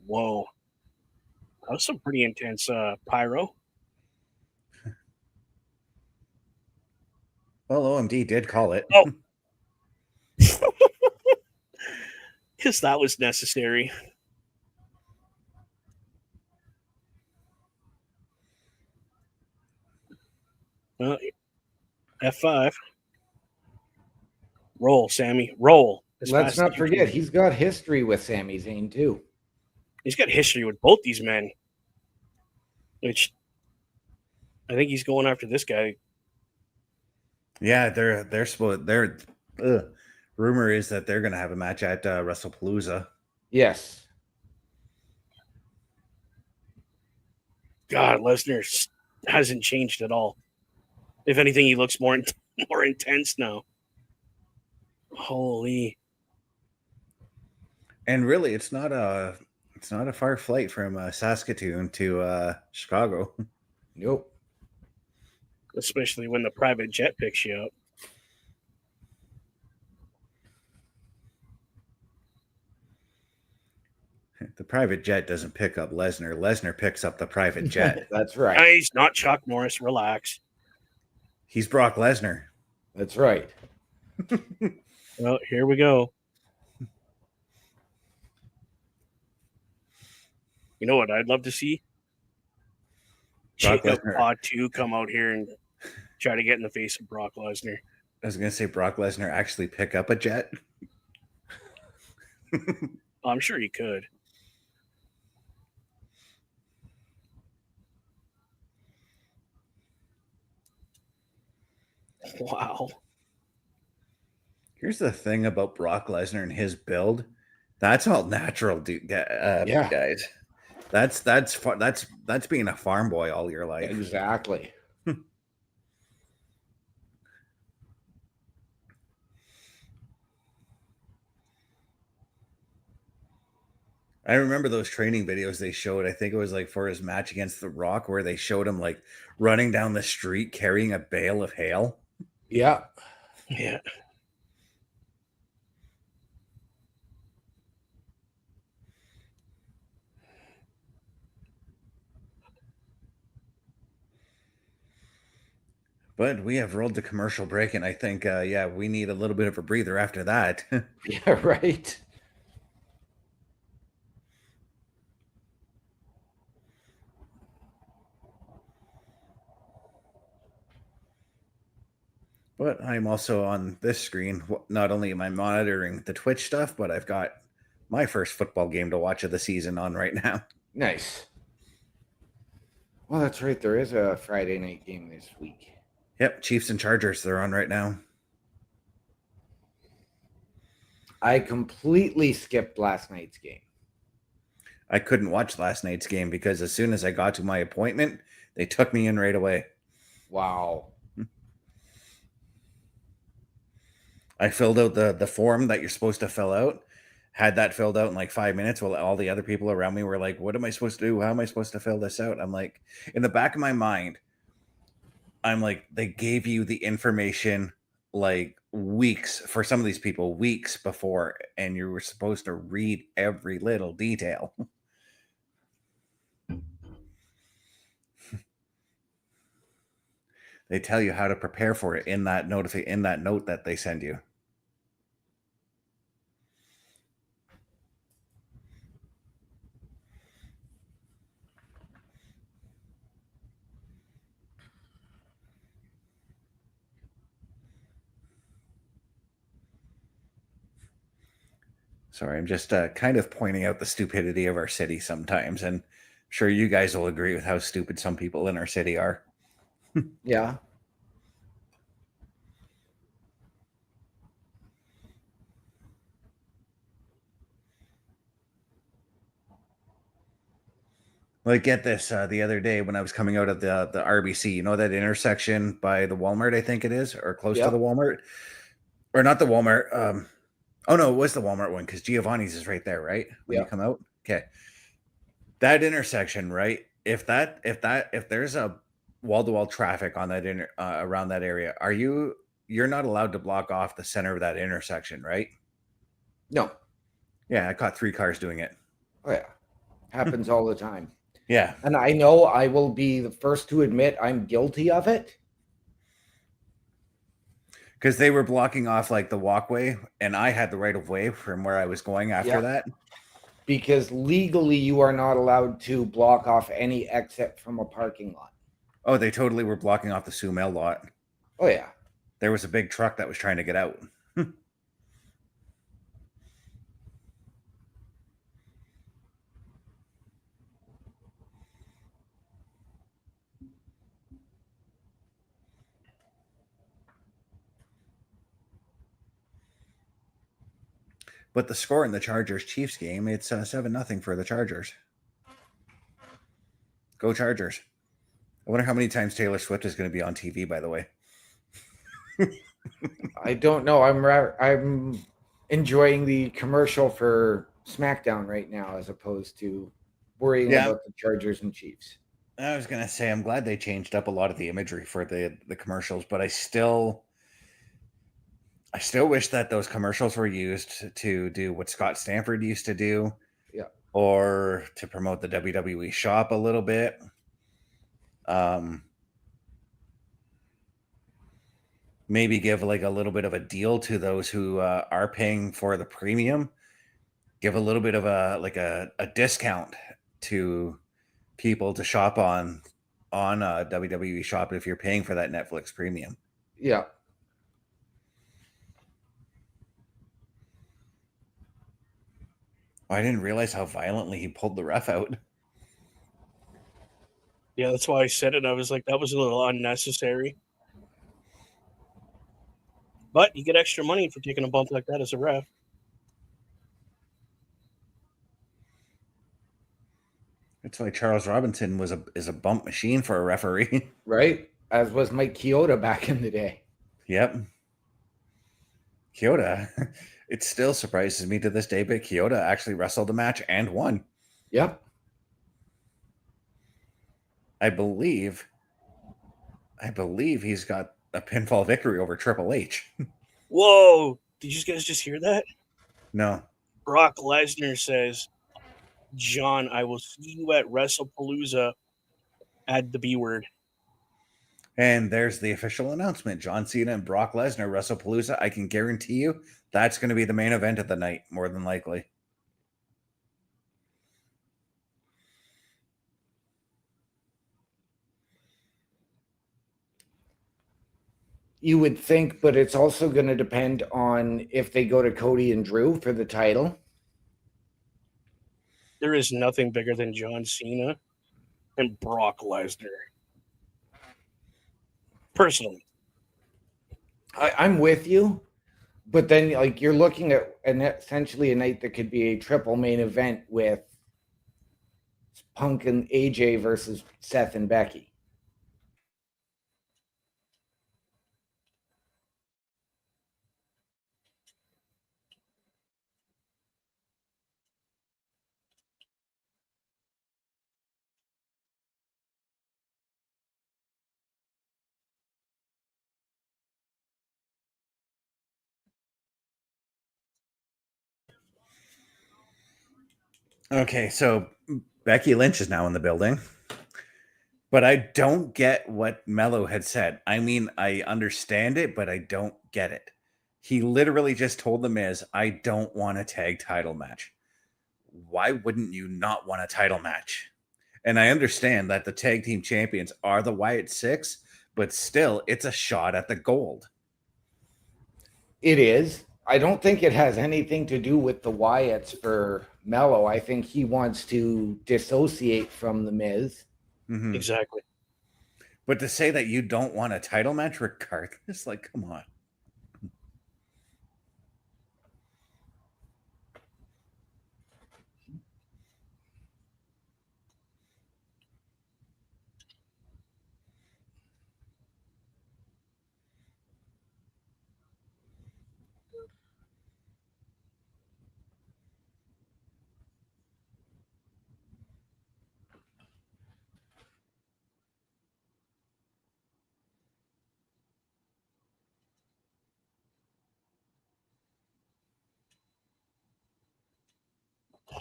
Whoa. That was some pretty intense pyro. Well, OMD did call it. Oh. Because that was necessary. Well, F5. Roll, Sammy. Roll. Let's not forget, he's got history with Sami Zayn, too. He's got history with both these men. Which I think he's going after this guy. Yeah, they're supposed. Rumor is that they're going to have a match at WrestlePalooza. Yes. God, Lesnar hasn't changed at all. If anything, he looks more intense now. Holy. And really, it's not a far flight from Saskatoon to Chicago. Nope. Especially when the private jet picks you up. The private jet doesn't pick up Lesnar. Lesnar picks up the private jet. That's right. He's not Chuck Norris. Relax. He's Brock Lesnar. That's right. Well, here we go. You know what I'd love to see? Jacob Pod 2 come out here and try to get in the face of Brock Lesnar. I was going to say Brock Lesnar actually pick up a jet. I'm sure he could. Wow. Here's the thing about Brock Lesnar and his build. That's all natural, dude. Yeah. Guys. That's being a farm boy all your life. Exactly. I remember those training videos they showed. I think it was like for his match against The Rock, where they showed him like running down the street carrying a bale of hail. Yeah. Yeah. But we have rolled to commercial break, and I think, we need a little bit of a breather after that. Yeah, right. But I'm also on this screen. Not only am I monitoring the Twitch stuff, but I've got my first football game to watch of the season on right now. Nice. Well, that's right. There is a Friday night game this week. Yep, Chiefs and Chargers, they're on right now. I completely skipped last night's game. I couldn't watch last night's game because as soon as I got to my appointment, they took me in right away. Wow. I filled out the form that you're supposed to fill out, had that filled out in like 5 minutes while all the other people around me were like, what am I supposed to do? How am I supposed to fill this out? I'm like, in the back of my mind, I'm like, they gave you the information like weeks for some of these people, weeks before, and you were supposed to read every little detail. They tell you how to prepare for it in that note that they send you. Sorry, I'm just kind of pointing out the stupidity of our city sometimes, and I'm sure you guys will agree with how stupid some people in our city are. Yeah. Like, get this, the other day when I was coming out of the RBC, you know that intersection by the Walmart, I think it is, or close to the Yep. Walmart, or not the Walmart. Oh no, it was the Walmart one because Giovanni's is right there, right? When you Yep. come out, okay, that intersection, right? If there's a wall-to-wall traffic on that around that area, you're not allowed to block off the center of that intersection, right? No. Yeah, I caught 3 cars doing it. Oh yeah. Happens all the time. Yeah, And I know I will be the first to admit I'm guilty of it. because they were blocking off like the walkway, and I had the right of way from where I was going after Yeah. that. Because legally you are not allowed to block off any exit from a parking lot. Oh, they totally were blocking off the Sumail lot. Oh yeah. There was a big truck that was trying to get out. But the score in the Chargers Chiefs game, it's 7-0 for the Chargers. Go Chargers. I wonder how many times Taylor Swift is going to be on TV, by the way. I don't know. I'm enjoying the commercial for SmackDown right now as opposed to worrying about the Chargers and Chiefs. I was going to say, I'm glad they changed up a lot of the imagery for the commercials, but I still wish that those commercials were used to do what Scott Stanford used to do. Yeah. Or to promote the WWE shop a little bit. Maybe give like a little bit of a deal to those who are paying for the premium. Give a little bit of a discount to people to shop on WWE shop if you're paying for that Netflix premium. Yeah. I didn't realize how violently he pulled the ref out. Yeah, that's why I said it. I was like, that was a little unnecessary. But you get extra money for taking a bump like that as a ref. That's why Charles Robinson is a bump machine for a referee. Right? As was Mike Chioda back in the day. Yep. Chioda, it still surprises me to this day, but Chioda actually wrestled the match and won. Yep. I believe he's got a pinfall victory over Triple H. Whoa! Did you guys just hear that? No. Brock Lesnar says, John, I will see you at WrestlePalooza. Add the B word. And there's the official announcement. John Cena and Brock Lesnar, WrestlePalooza. I can guarantee you that's going to be the main event of the night, more than likely. You would think, but it's also going to depend on if they go to Cody and Drew for the title. There is nothing bigger than John Cena and Brock Lesnar. Personally. I'm with you, but then like you're looking at essentially a night that could be a triple main event with Punk and AJ versus Seth and Becky. Okay, so Becky Lynch is now in the building. But I don't get what Mello had said. I mean, I understand it, but I don't get it. He literally just told The Miz, I don't want a tag title match. Why wouldn't you not want a title match? And I understand that the tag team champions are the Wyatt Six, but still, it's a shot at the gold. It is. I don't think it has anything to do with the Wyatts for Mello. I think he wants to dissociate from The Miz. Mhm. Exactly. But to say that you don't want a title match regardless, like, come on.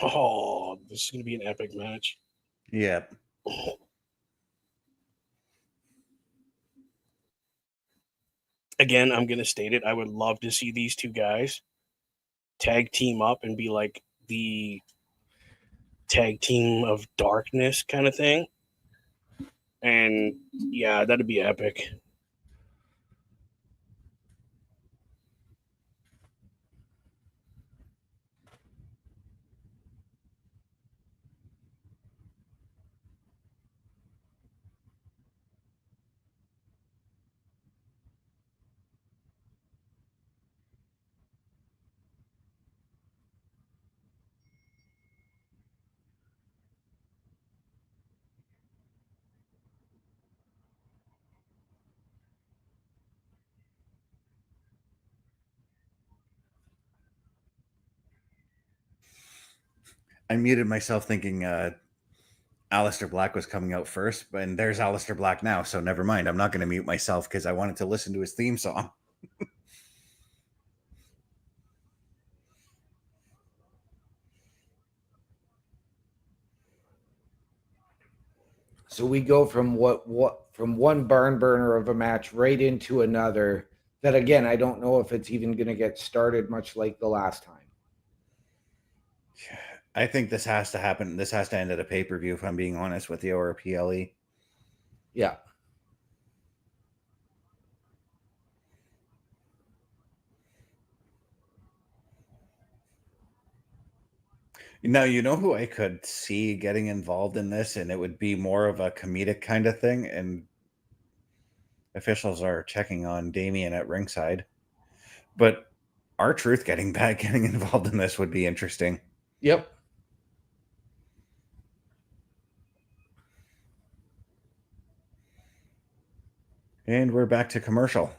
Oh, this is going to be an epic match. Yeah. Again, I'm going to state it. I would love to see these two guys tag team up and be like the tag team of darkness kind of thing. And yeah, that'd be epic. I muted myself thinking Aleister Black was coming out first, and there's Aleister Black now, so never mind. I'm not going to mute myself because I wanted to listen to his theme song. So we go from from one barn burner of a match right into another that, again, I don't know if it's even going to get started, much like the last time. I think this has to happen. This has to end at a pay-per-view, if I'm being honest with you, or a PLE. Yeah. Now, you know who I could see getting involved in this, and it would be more of a comedic kind of thing, and officials are checking on Damien at ringside. But R-Truth getting involved in this would be interesting. Yep. And we're back to commercial.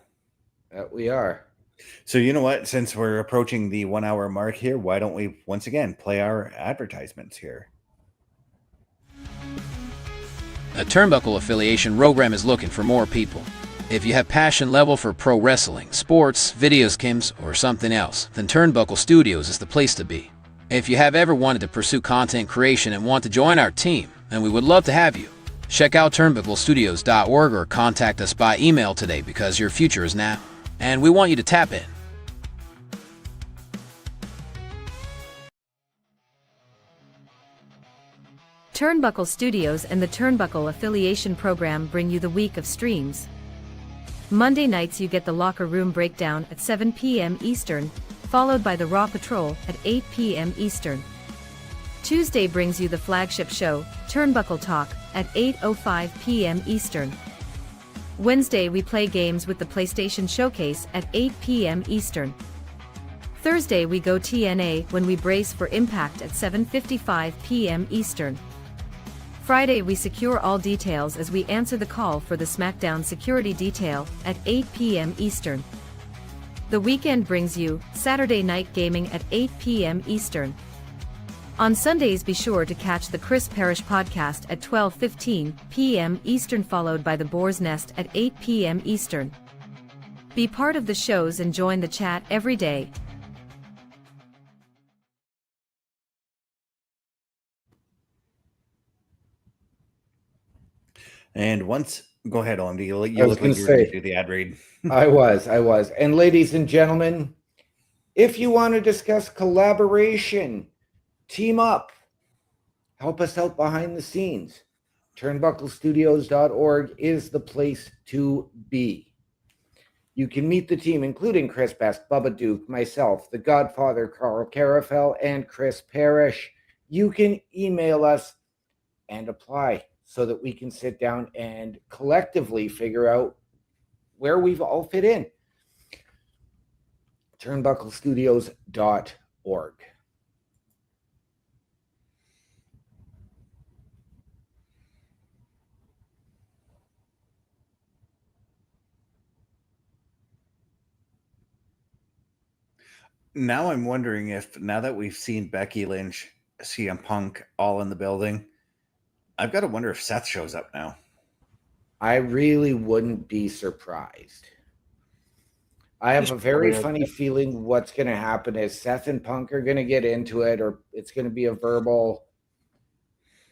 That we are. So you know what? Since we're approaching the 1 hour mark here, why don't we once again play our advertisements here? A Turnbuckle affiliation program is looking for more people. If you have passion level for pro wrestling, sports, videos, games, or something else, then Turnbuckle Studios is the place to be. If you have ever wanted to pursue content creation and want to join our team, then we would love to have you. Check out turnbucklestudios.org or contact us by email today because your future is now, and we want you to tap in. Turnbuckle Studios and the Turnbuckle Affiliation Program bring you the week of streams. Monday nights you get the Locker Room Breakdown at 7 p.m. Eastern, followed by the Raw Patrol at 8 p.m. Eastern. Tuesday brings you the flagship show, Turnbuckle Talk, at 8:05 p.m. Eastern. Wednesday we play games with the PlayStation Showcase at 8 p.m. Eastern. Thursday we go TNA when we brace for Impact at 7:55 p.m. Eastern. Friday we secure all details as we answer the call for the Smackdown Security Detail at 8 p.m. Eastern. The weekend brings you Saturday Night Gaming at 8 p.m. Eastern. On Sundays be sure to catch the Chris Parrish podcast at 12:15 p.m. Eastern, followed by the Boar's Nest at 8 p.m. Eastern. Be part of the shows and join the chat every day. And once, go ahead, OMD. You I look was going like to you were going to say, do the ad read. I was. And ladies and gentlemen, if you want to discuss collaboration, team up, help us out behind the scenes, turnbucklestudios.org is the place to be. You can meet the team, including Chris Best, Bubba Duke, myself, the Godfather, Carl Carafel, and Chris Parrish. You can email us and apply so that we can sit down and collectively figure out where we've all fit in. Turnbucklestudios.org. Now I'm wondering if, now that we've seen Becky Lynch, CM Punk all in the building, I've got to wonder if Seth shows up now. I really wouldn't be surprised. I have a very funny feeling what's going to happen is Seth and Punk are going to get into it, or it's going to be a verbal.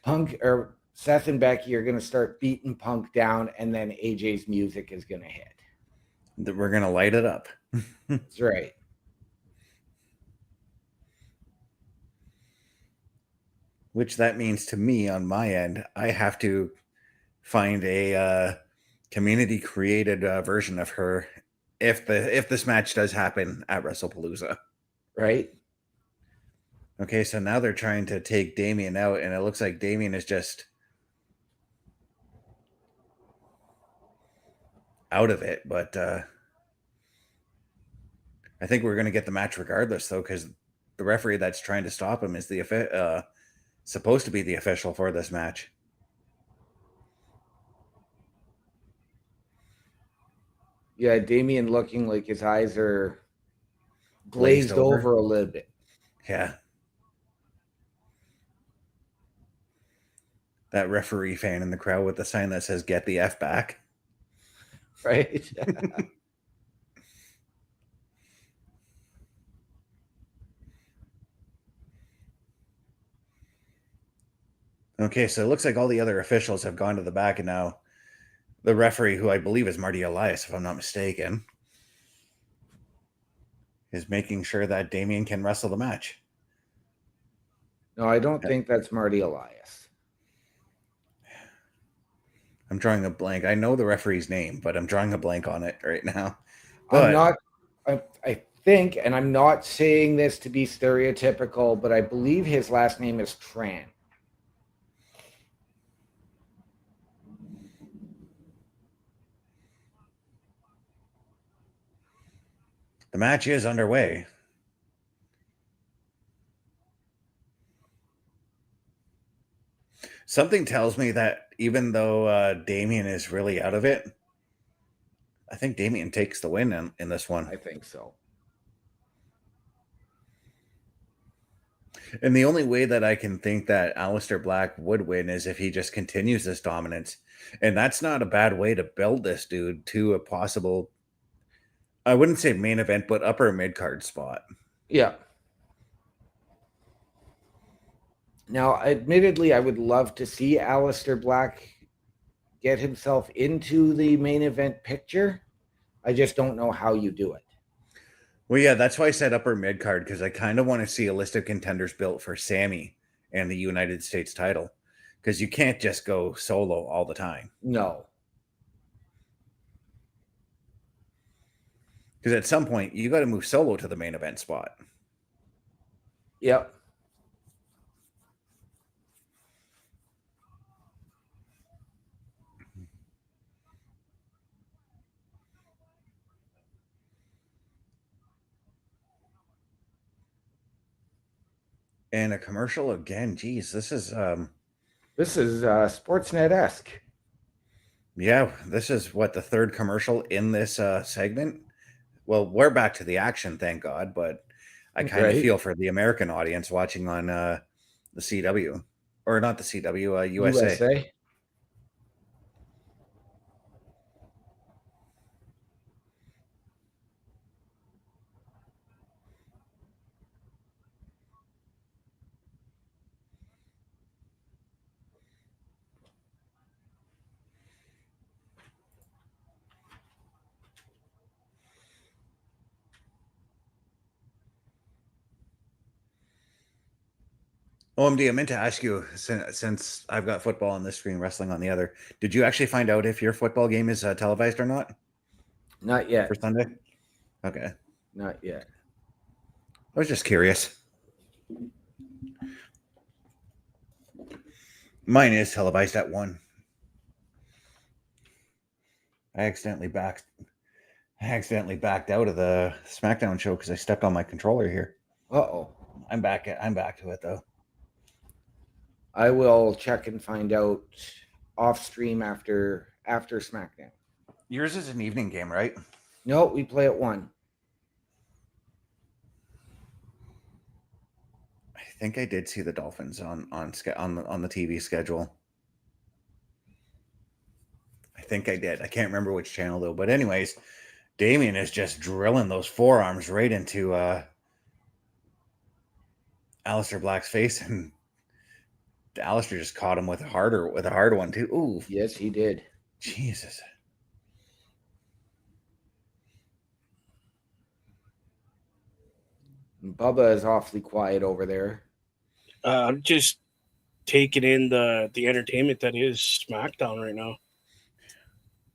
Punk or Seth and Becky are going to start beating Punk down, and then AJ's music is going to hit. We're going to light it up. That's right. Which that means to me on my end, I have to find a community created version of her if this match does happen at WrestlePalooza. Right. Okay, so now they're trying to take Damien out, and it looks like Damien is just out of it. But I think we're going to get the match regardless, though, because the referee that's trying to stop him is the supposed to be the official for this match. Yeah, Damien looking like his eyes are glazed over a little bit. Yeah. That referee fan in the crowd with the sign that says "Get the F back." Right. Okay, so it looks like all the other officials have gone to the back, and now the referee, who I believe is Marty Elias, if I'm not mistaken, is making sure that Damien can wrestle the match. No, I don't think that's Marty Elias. I'm drawing a blank. I know the referee's name, but I'm drawing a blank on it right now. But I'm not. I think, and I'm not saying this to be stereotypical, but I believe his last name is Tran. the match is underway. Something tells me that even though Damien is really out of it, I think Damien takes the win in this one. I think so. And the only way that I can think that Aleister Black would win is if he just continues this dominance. And that's not a bad way to build this dude to a possible, I wouldn't say main event, but upper mid-card spot. Yeah. Now, admittedly, I would love to see Aleister Black get himself into the main event picture. I just don't know how you do it. Well, yeah, that's why I said upper mid-card, because I kind of want to see a list of contenders built for Sammy and the United States title, because you can't just go solo all the time. No. Because at some point, you got to move solo to the main event spot. Yep. And a commercial again. Geez, this is Sportsnet-esque. yeah, this is what, the third commercial in this segment. Well, we're back to the action, thank God, but I kind of feel for the American audience watching on the CW, or not the CW, USA. OMD, I meant to ask you, since I've got football on this screen, wrestling on the other, did you actually find out if your football game is televised or not Not for yet. Sunday? Okay. Not yet. I was just curious. Mine is televised at 1. I accidentally backed out of the Smackdown show because I stepped on my controller here. Uh-oh. I'm back to it though. I will check and find out off stream after SmackDown. Yours is an evening game, right? No, we play at 1. I think I did see the Dolphins on the TV schedule. I think I did. I can't remember which channel though. But anyways, Damien is just drilling those forearms right into Aleister Black's face, and Aleister just caught him with a hard one too. Ooh, Yes, he did. Jesus. Bubba is awfully quiet over there. I'm just taking in the entertainment that is SmackDown right now.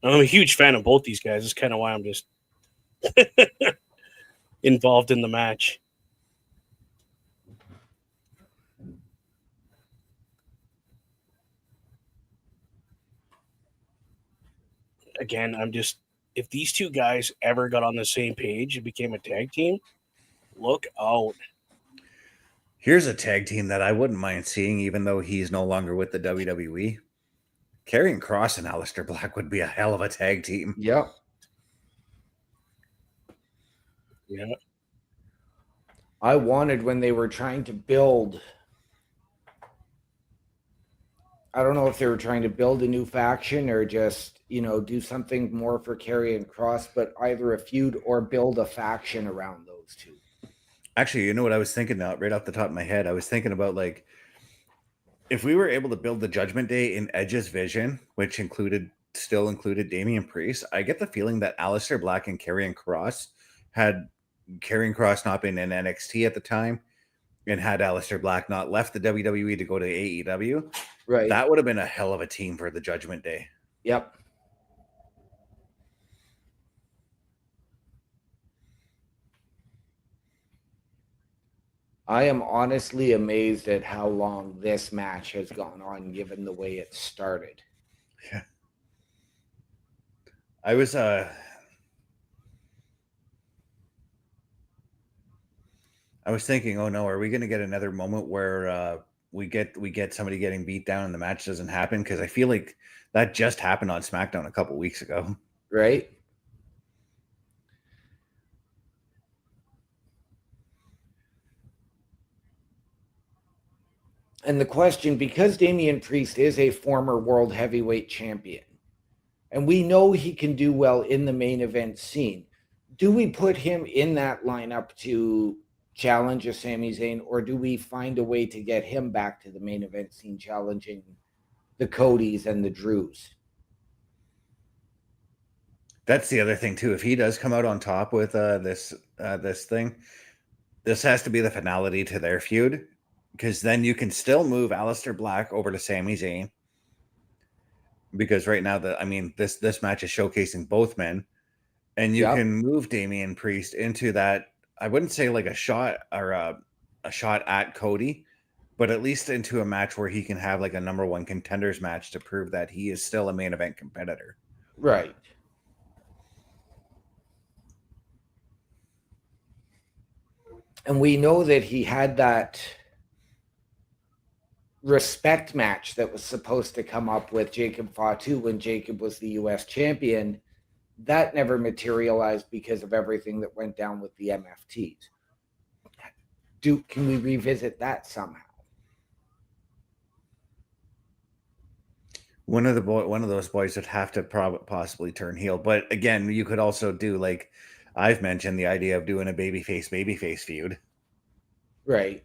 I'm a huge fan of both these guys. That's kind of why I'm just involved in the match. Again, if these two guys ever got on the same page and became a tag team, look out. Here's a tag team that I wouldn't mind seeing, even though he's no longer with the WWE. Karrion Kross and Aleister Black would be a hell of a tag team. Yep. Yeah. I wanted when they were trying to build. I don't know if they were trying to build a new faction or just, do something more for Karrion Kross, but either a feud or build a faction around those two. Actually, you know what I was thinking now, right off the top of my head? I was thinking about, like, if we were able to build the Judgment Day in Edge's vision, which still included Damian Priest, I get the feeling that Aleister Black and Karrion Kross, had Karrion Kross not been in NXT at the time, and had Aleister Black not left the WWE to go to AEW, Right. that would have been a hell of a team for the Judgment Day. Yep. I am honestly amazed at how long this match has gone on, given the way it started. Yeah. I was thinking, oh no, are we going to get another moment where we get somebody getting beat down and the match doesn't happen? Because I feel like that just happened on SmackDown a couple weeks ago. Right? And the question, because Damian Priest is a former world heavyweight champion, and we know he can do well in the main event scene, do we put him in that lineup to challenge a Sami Zayn, or do we find a way to get him back to the main event scene, challenging the Codys and the Drews? That's the other thing too. If he does come out on top with this thing, this has to be the finality to their feud, because then you can still move Aleister Black over to Sami Zayn. Because right now, this match is showcasing both men, and you can move Damian Priest into that. I wouldn't say like a shot or a shot at Cody, but at least into a match where he can have like a number one contenders match to prove that he is still a main event competitor. Right. And we know that he had that respect match that was supposed to come up with Jacob Fatu when Jacob was the US champion. That never materialized because of everything that went down with the MFTs. Can we revisit that somehow? One of those boys would have to possibly turn heel. But again, you could also do, like I've mentioned, the idea of doing a babyface feud. Right.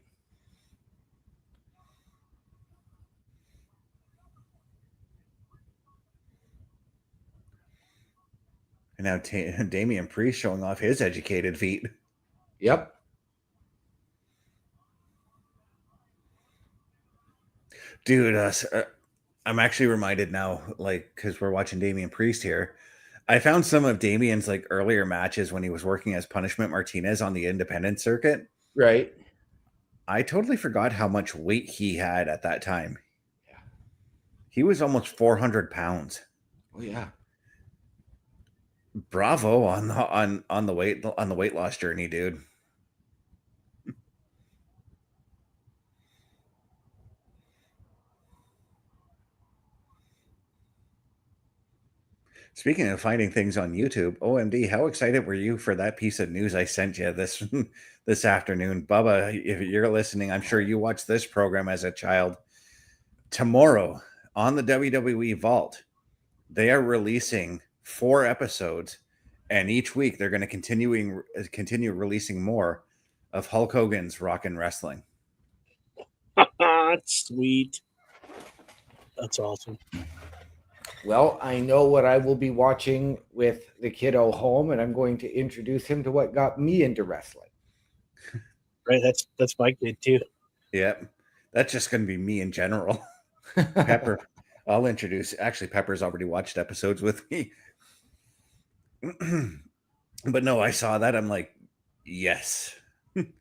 And now Damian Priest showing off his educated feet. Yep. Dude, I'm actually reminded now, like, because we're watching Damian Priest here. I found some of Damian's like earlier matches when he was working as Punishment Martinez on the independent circuit. Right. I totally forgot how much weight he had at that time. Yeah. He was almost 400 pounds. Oh yeah. Bravo on the weight loss journey, dude. Speaking of finding things on YouTube, OMD, how excited were you for that piece of news I sent you this this afternoon? Bubba, if you're listening, I'm sure you watched this program as a child. Tomorrow on the WWE Vault, they are releasing 4 episodes, and each week they're going to continue releasing more of Hulk Hogan's Rockin' Wrestling. Sweet. That's awesome. Well, I know what I will be watching with the kiddo home, and I'm going to introduce him to what got me into wrestling. Right, that's my kid too. Yep. That's just going to be me in general. Pepper, I'll introduce. Actually, Pepper's already watched episodes with me. But no, I saw that. I'm like, yes. And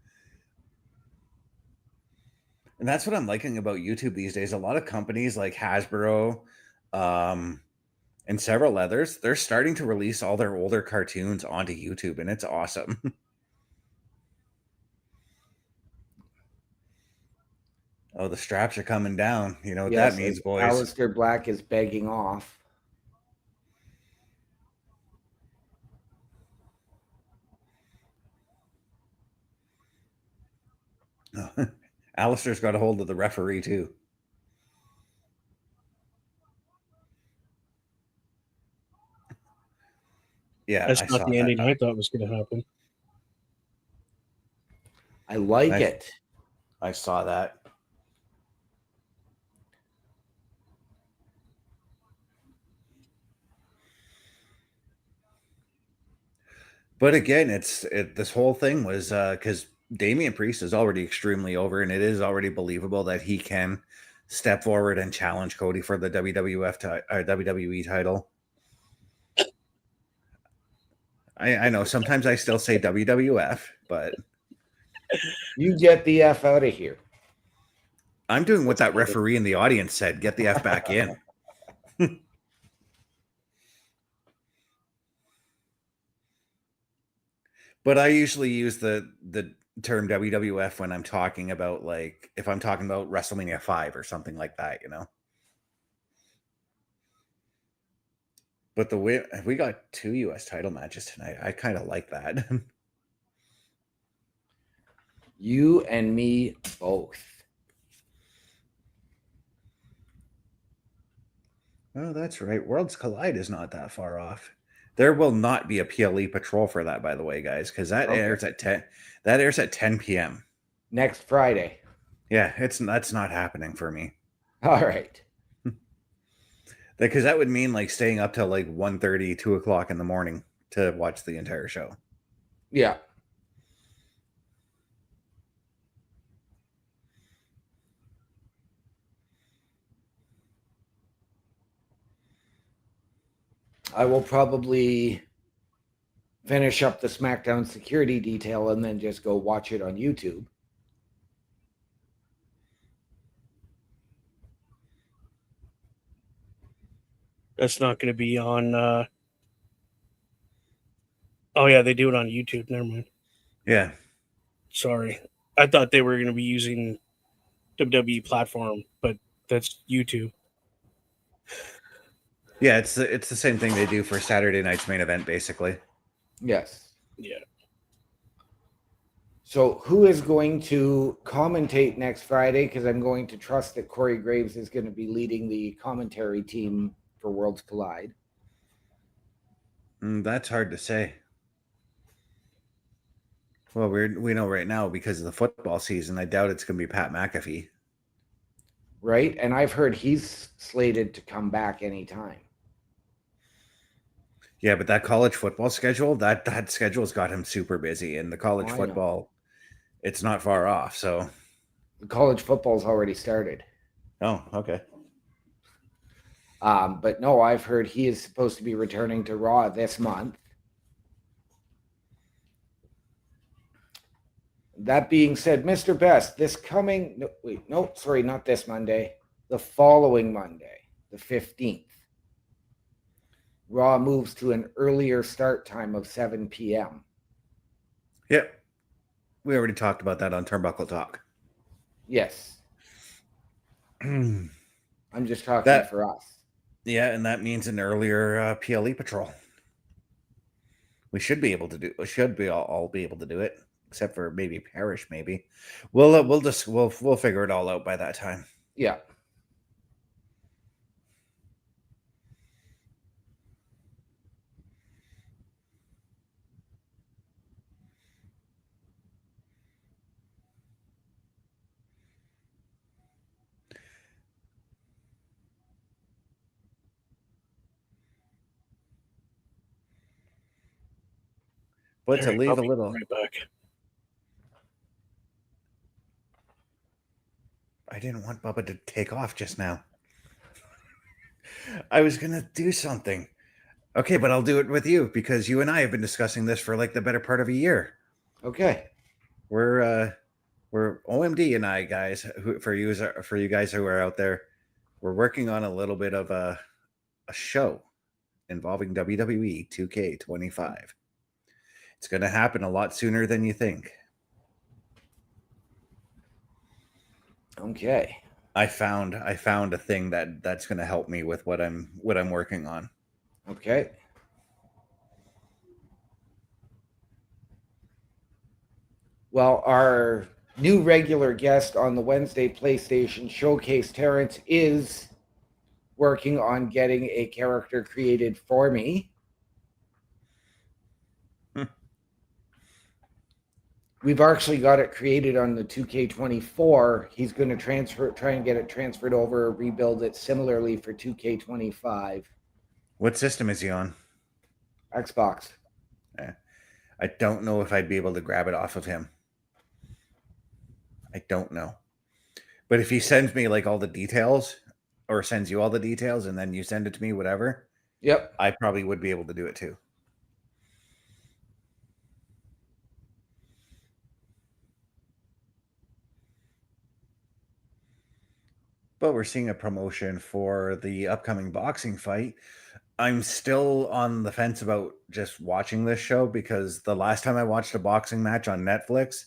that's what I'm liking about YouTube these days. A lot of companies like Hasbro, and several others, they're starting to release all their older cartoons onto YouTube, and it's awesome. Oh, the straps are coming down. You know what that means, as boys. Aleister Black is begging off. Alistair's got a hold of the referee too. Yeah, That's I not saw the that. ending I thought was going to happen. I like it. I saw that. But again, this whole thing was because Damian Priest is already extremely over, and it is already believable that he can step forward and challenge Cody for the WWE title. I know sometimes I still say WWF, but You get the F out of here. I'm doing what that referee in the audience said. Get the F back in. But I usually use the term WWF when I'm talking about, like, if I'm talking about WrestleMania 5 or something like that, you know. But the way we got 2 US title matches tonight, I kind of like that. You and me both. Oh, that's right. Worlds Collide is not that far off. There will not be a PLE patrol for that, by the way, guys, because that airs at 10. That airs at 10 p.m. Next Friday. Yeah, that's not happening for me. All right. Because that would mean like staying up till like 1:30, 2 o'clock in the morning to watch the entire show. Yeah. I will probably finish up the Smackdown Security Detail and then just go watch it on YouTube. That's not going to be on. Oh yeah, they do it on YouTube. Never mind. Yeah. Sorry, I thought they were going to be using WWE platform, but that's YouTube. Yeah, it's the same thing they do for Saturday night's main event, basically. Yes. Yeah. So who is going to commentate next Friday? Because I'm going to trust that Corey Graves is going to be leading the commentary team for Worlds Collide. That's hard to say. Well, we know right now because of the football season, I doubt it's going to be Pat McAfee. Right? And I've heard he's slated to come back anytime. Yeah, but that college football schedule, that schedule's got him super busy, and the college football, it's not far off. So the college football's already started. Oh, okay. But no, I've heard he is supposed to be returning to Raw this month. That being said, Mr. Best, not this Monday, the following Monday, the 15th, Raw moves to an earlier start time of 7 p.m. Yep. We already talked about that on Turnbuckle Talk. Yes. I'm just talking for us. Yeah, and that means an earlier PLE patrol. We should be able to do. Should be all be able to do it, except for maybe Parrish. Maybe we'll figure it all out by that time. Yeah. But to leave a little, right back. I didn't want Bubba to take off just now. I was gonna do something. Okay, but I'll do it with you because you and I have been discussing this for like the better part of a year. Okay. We're OMD and I guys for you guys who are out there. We're working on a little bit of a show involving WWE 2K25. It's going to happen a lot sooner than you think. Okay. I found a thing that's going to help me with what I'm working on. Okay. Well, our new regular guest on the Wednesday PlayStation Showcase, Terrence, is working on getting a character created for me. We've actually got it created on the 2K24. He's going to try and get it transferred over, rebuild it similarly for 2K25. What system is he on? Xbox. Yeah. I don't know if I'd be able to grab it off of him. I don't know. But if he sends me like all the details or sends you all the details and then you send it to me, whatever, Yep. I probably would be able to do it too. But we're seeing a promotion for the upcoming boxing fight. I'm still on the fence about just watching this show because the last time I watched a boxing match on Netflix,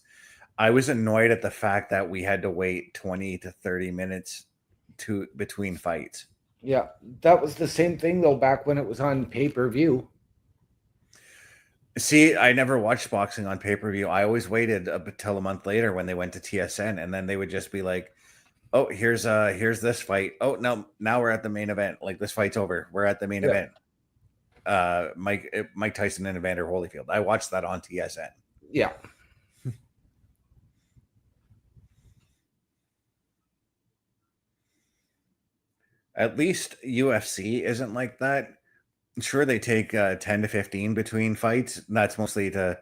I was annoyed at the fact that we had to wait 20 to 30 minutes between fights. Yeah, that was the same thing though back when it was on pay-per-view. See, I never watched boxing on pay-per-view. I always waited until a month later when they went to TSN, and then they would just be like, "Oh, here's this fight. Oh, no, now we're at the main event. Like this fight's over. We're at the main event." Mike Tyson and Evander Holyfield. I watched that on TSN. Yeah. At least UFC isn't like that. Sure, they take 10 to 15 between fights. That's mostly to,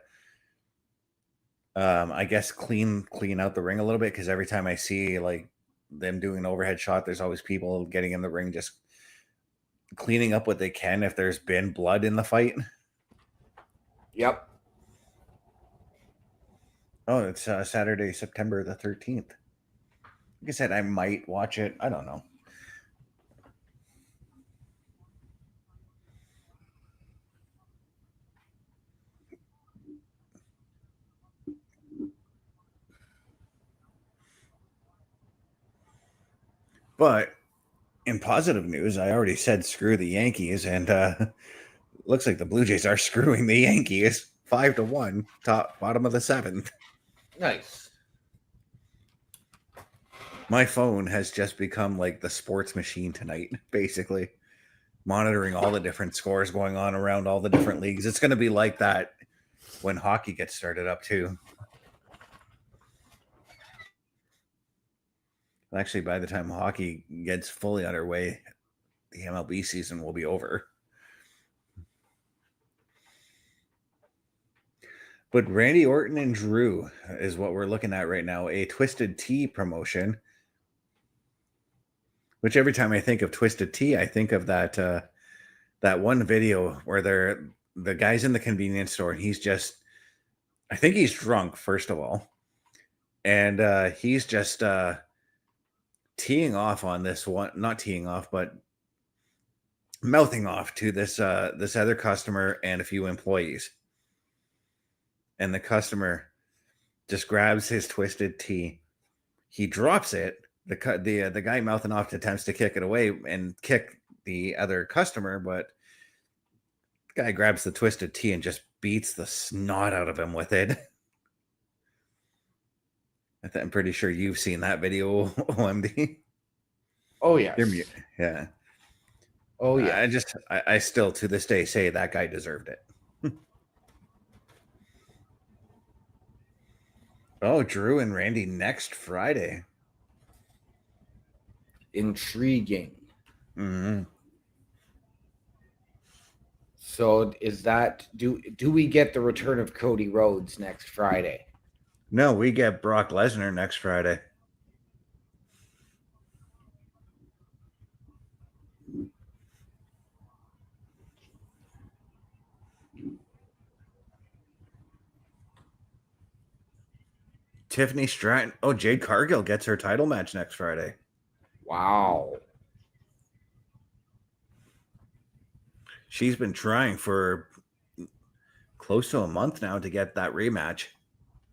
I guess, clean out the ring a little bit because every time I see like them doing an overhead shot, there's always people getting in the ring just cleaning up what they can if there's been blood in the fight. Yep. Oh, it's Saturday, September the 13th. Like I said, I might watch it. I don't know. But in positive news, I already said screw the Yankees, and looks like the Blue Jays are screwing the Yankees 5-1, bottom of the 7th. Nice. My phone has just become like the sports machine tonight, basically, monitoring all the different scores going on around all the different leagues. It's going to be like that when hockey gets started up too. Actually, by the time hockey gets fully underway, the MLB season will be over. But Randy Orton and Drew is what we're looking at right now. A Twisted Tea promotion. Which every time I think of Twisted Tea, I think of that one video where the guy's in the convenience store and he's just, I think he's drunk, first of all. And he's just teeing off on this one, not teeing off, but mouthing off to this other customer and a few employees. And the customer just grabs his Twisted Tea. He drops it. The guy mouthing off attempts to kick it away and kick the other customer, but the guy grabs the Twisted Tea and just beats the snot out of him with it. I'm pretty sure you've seen that video, OMD. Oh yes. Yeah. Oh yeah. I still to this day say that guy deserved it. Oh, Drew and Randy next Friday. Intriguing. Mm-hmm. So is that do we get the return of Cody Rhodes next Friday? No, we get Brock Lesnar next Friday. Tiffany Stratton. Oh, Jade Cargill gets her title match next Friday. Wow. She's been trying for close to a month now to get that rematch.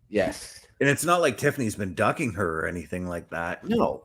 Yes. And it's not like Tiffany's been ducking her or anything like that. No.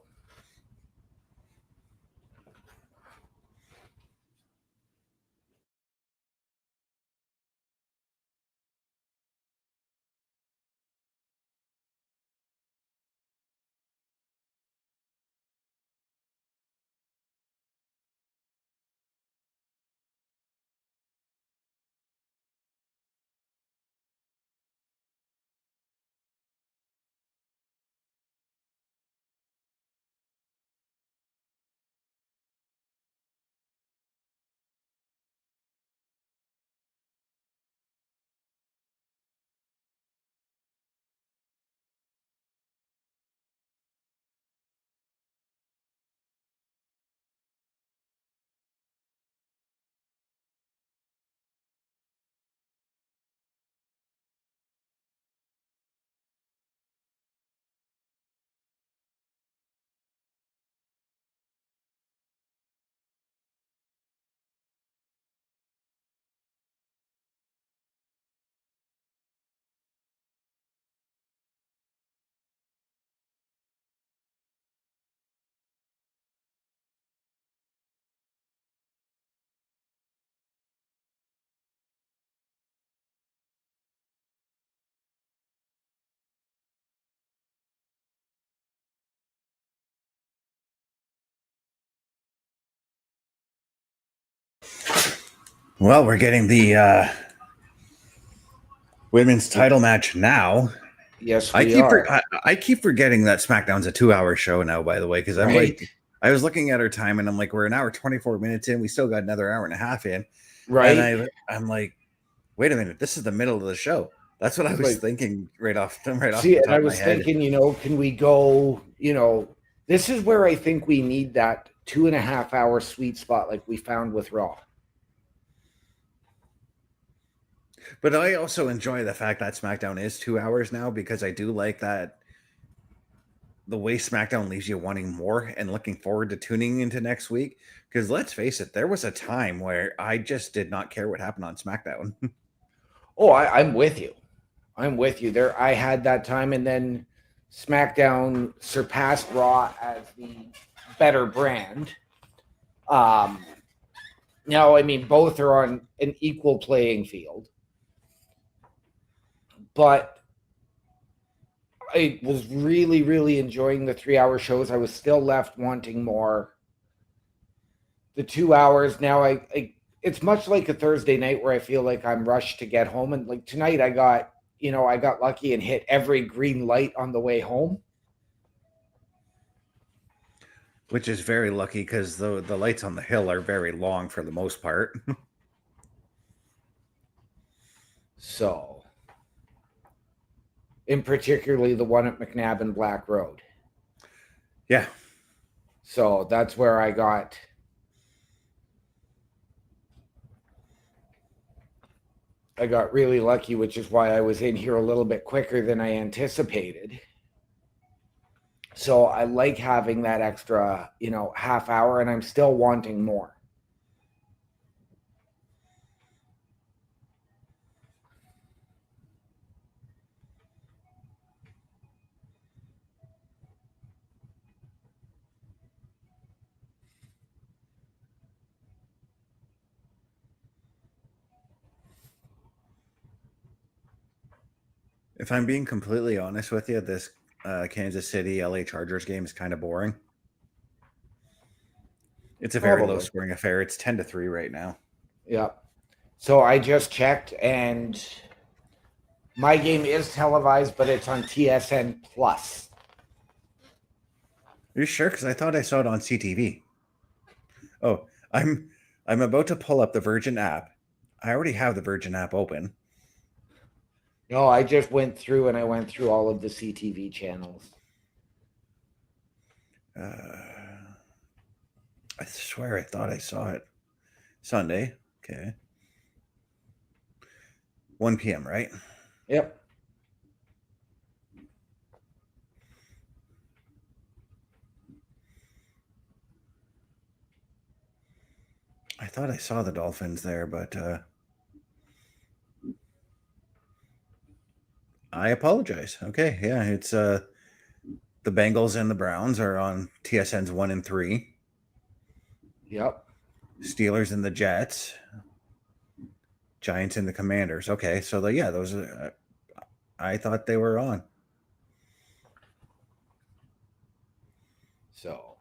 Well, we're getting the women's title match now. Yes, I keep forgetting that SmackDown's a 2-hour show now, by the way, because I'm like, I was looking at our time and I'm like, we're an hour 24 minutes in. We still got another hour and a half in. Right. And I'm like, wait a minute, this is the middle of the show. That's what I was thinking right off the top of my head. I was thinking, can we go, this is where I think we need that 2.5 hour sweet spot like we found with Raw. But I also enjoy the fact that SmackDown is 2 hours now, because I do like that the way SmackDown leaves you wanting more and looking forward to tuning into next week. Because let's face it, there was a time where I just did not care what happened on SmackDown. Oh, I'm with you. I'm with you there. I had that time, and then SmackDown surpassed Raw as the better brand. Now, I mean, both are on an equal playing field. But I was really, really enjoying the 3-hour shows. I was still left wanting more. The 2 hours now, it's much like a Thursday night where I feel like I'm rushed to get home. And like tonight, I got lucky and hit every green light on the way home. Which is very lucky, because the lights on the hill are very long for the most part. So, in particularly the one at McNabb and Black Road. Yeah. So that's where I got really lucky, which is why I was in here a little bit quicker than I anticipated. So I like having that extra, half hour, and I'm still wanting more. If I'm being completely honest with you, this Kansas City LA Chargers game is kind of boring. It's a very Probably. low scoring affair. It's 10-3 right now. Yeah. So I just checked, and my game is televised, but it's on TSN Plus. Are you sure? Because I thought I saw it on CTV. Oh, I'm about to pull up the Virgin app. I already have the Virgin app open. No, I just went through all of the CTV channels. I swear I thought I saw it. Sunday. Okay. 1 p.m., right? Yep. I thought I saw the Dolphins there, but I apologize. Okay, yeah, it's the Bengals and the Browns are on TSN's 1 and 3. Yep. Steelers and the Jets. Giants and the Commanders. Okay, so those are. I thought they were on. So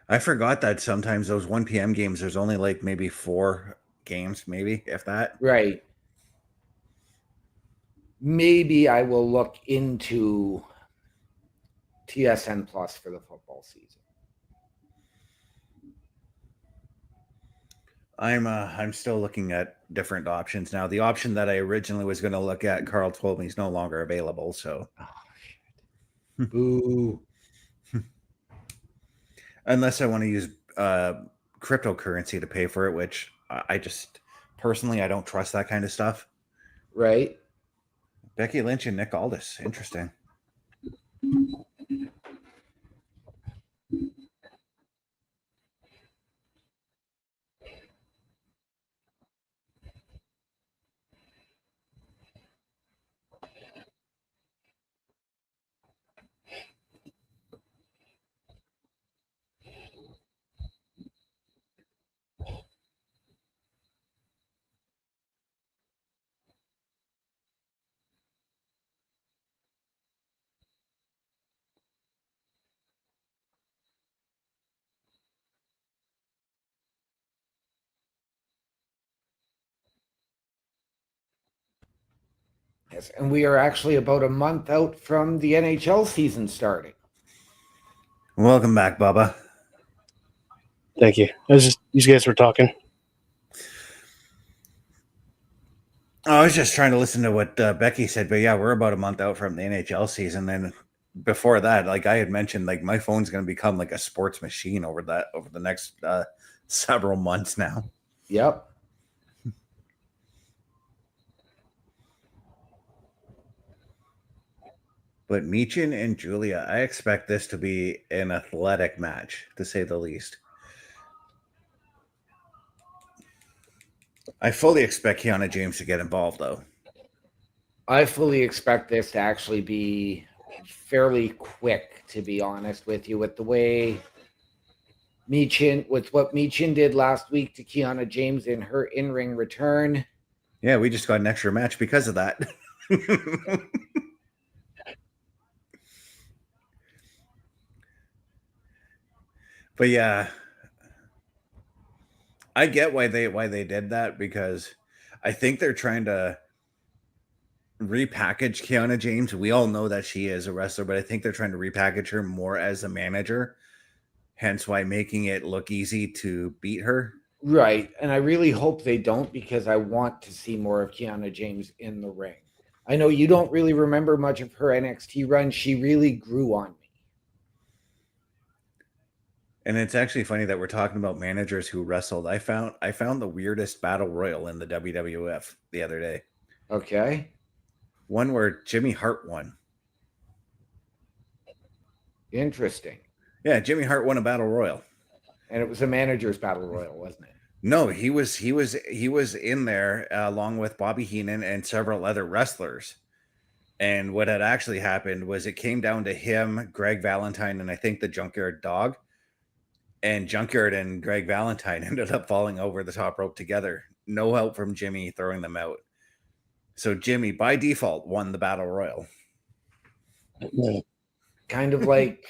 I forgot that sometimes those 1 p.m. games, there's only like maybe 4 games, maybe, if that. right. Maybe I will look into TSN Plus for the football season. I'm still looking at different options now. The option that I originally was going to look at, Carl told me, is no longer available. So, oh, shit. Boo. Unless I want to use cryptocurrency to pay for it, which I just personally I don't trust that kind of stuff. Right. Becky Lynch and Nick Aldis, interesting. Yes, and we are actually about a month out from the NHL season starting. Welcome back, Bubba. Thank you. You guys were talking. I was just trying to listen to what Becky said, but yeah, we're about a month out from the NHL season. And before that, like I had mentioned, like my phone's going to become like a sports machine over the next several months now. Yep. But Michin and Julia, I expect this to be an athletic match, to say the least. I fully expect Kiana James to get involved, though. I fully expect this to actually be fairly quick, to be honest with you, with the way what Michin did last week to Kiana James in her in-ring return. Yeah, we just got an extra match because of that. But yeah, I get why they did that, because I think they're trying to repackage Kiana James. We all know that she is a wrestler, but I think they're trying to repackage her more as a manager, hence why making it look easy to beat her Right. And I really hope they don't, because I want to see more of Kiana James in the ring. I know you don't really remember much of her NXT run. She really grew on me. And it's actually funny that we're talking about managers who wrestled. I found the weirdest battle royal in the WWF the other day. Okay. One where Jimmy Hart won. Interesting. Yeah, Jimmy Hart won a battle royal. And it was a manager's battle royal, wasn't it? No, he was in there along with Bobby Heenan and several other wrestlers. And what had actually happened was it came down to him, Greg Valentine, and I think the Junkyard Dog. And Junkyard and Greg Valentine ended up falling over the top rope together. No help from Jimmy throwing them out. So Jimmy, by default, won the battle royal. Kind of like,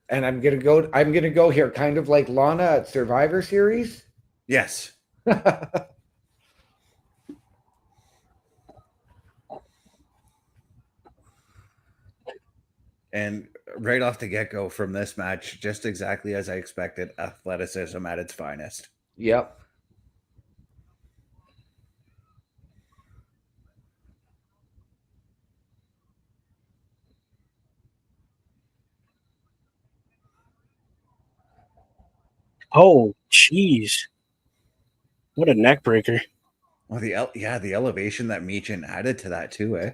and I'm gonna go here, kind of like Lana at Survivor Series. Yes. And right off the get-go from this match, just exactly as I expected, athleticism at its finest. Yep. Oh, jeez. What a neck breaker. Well, the elevation that Meechin added to that too, eh?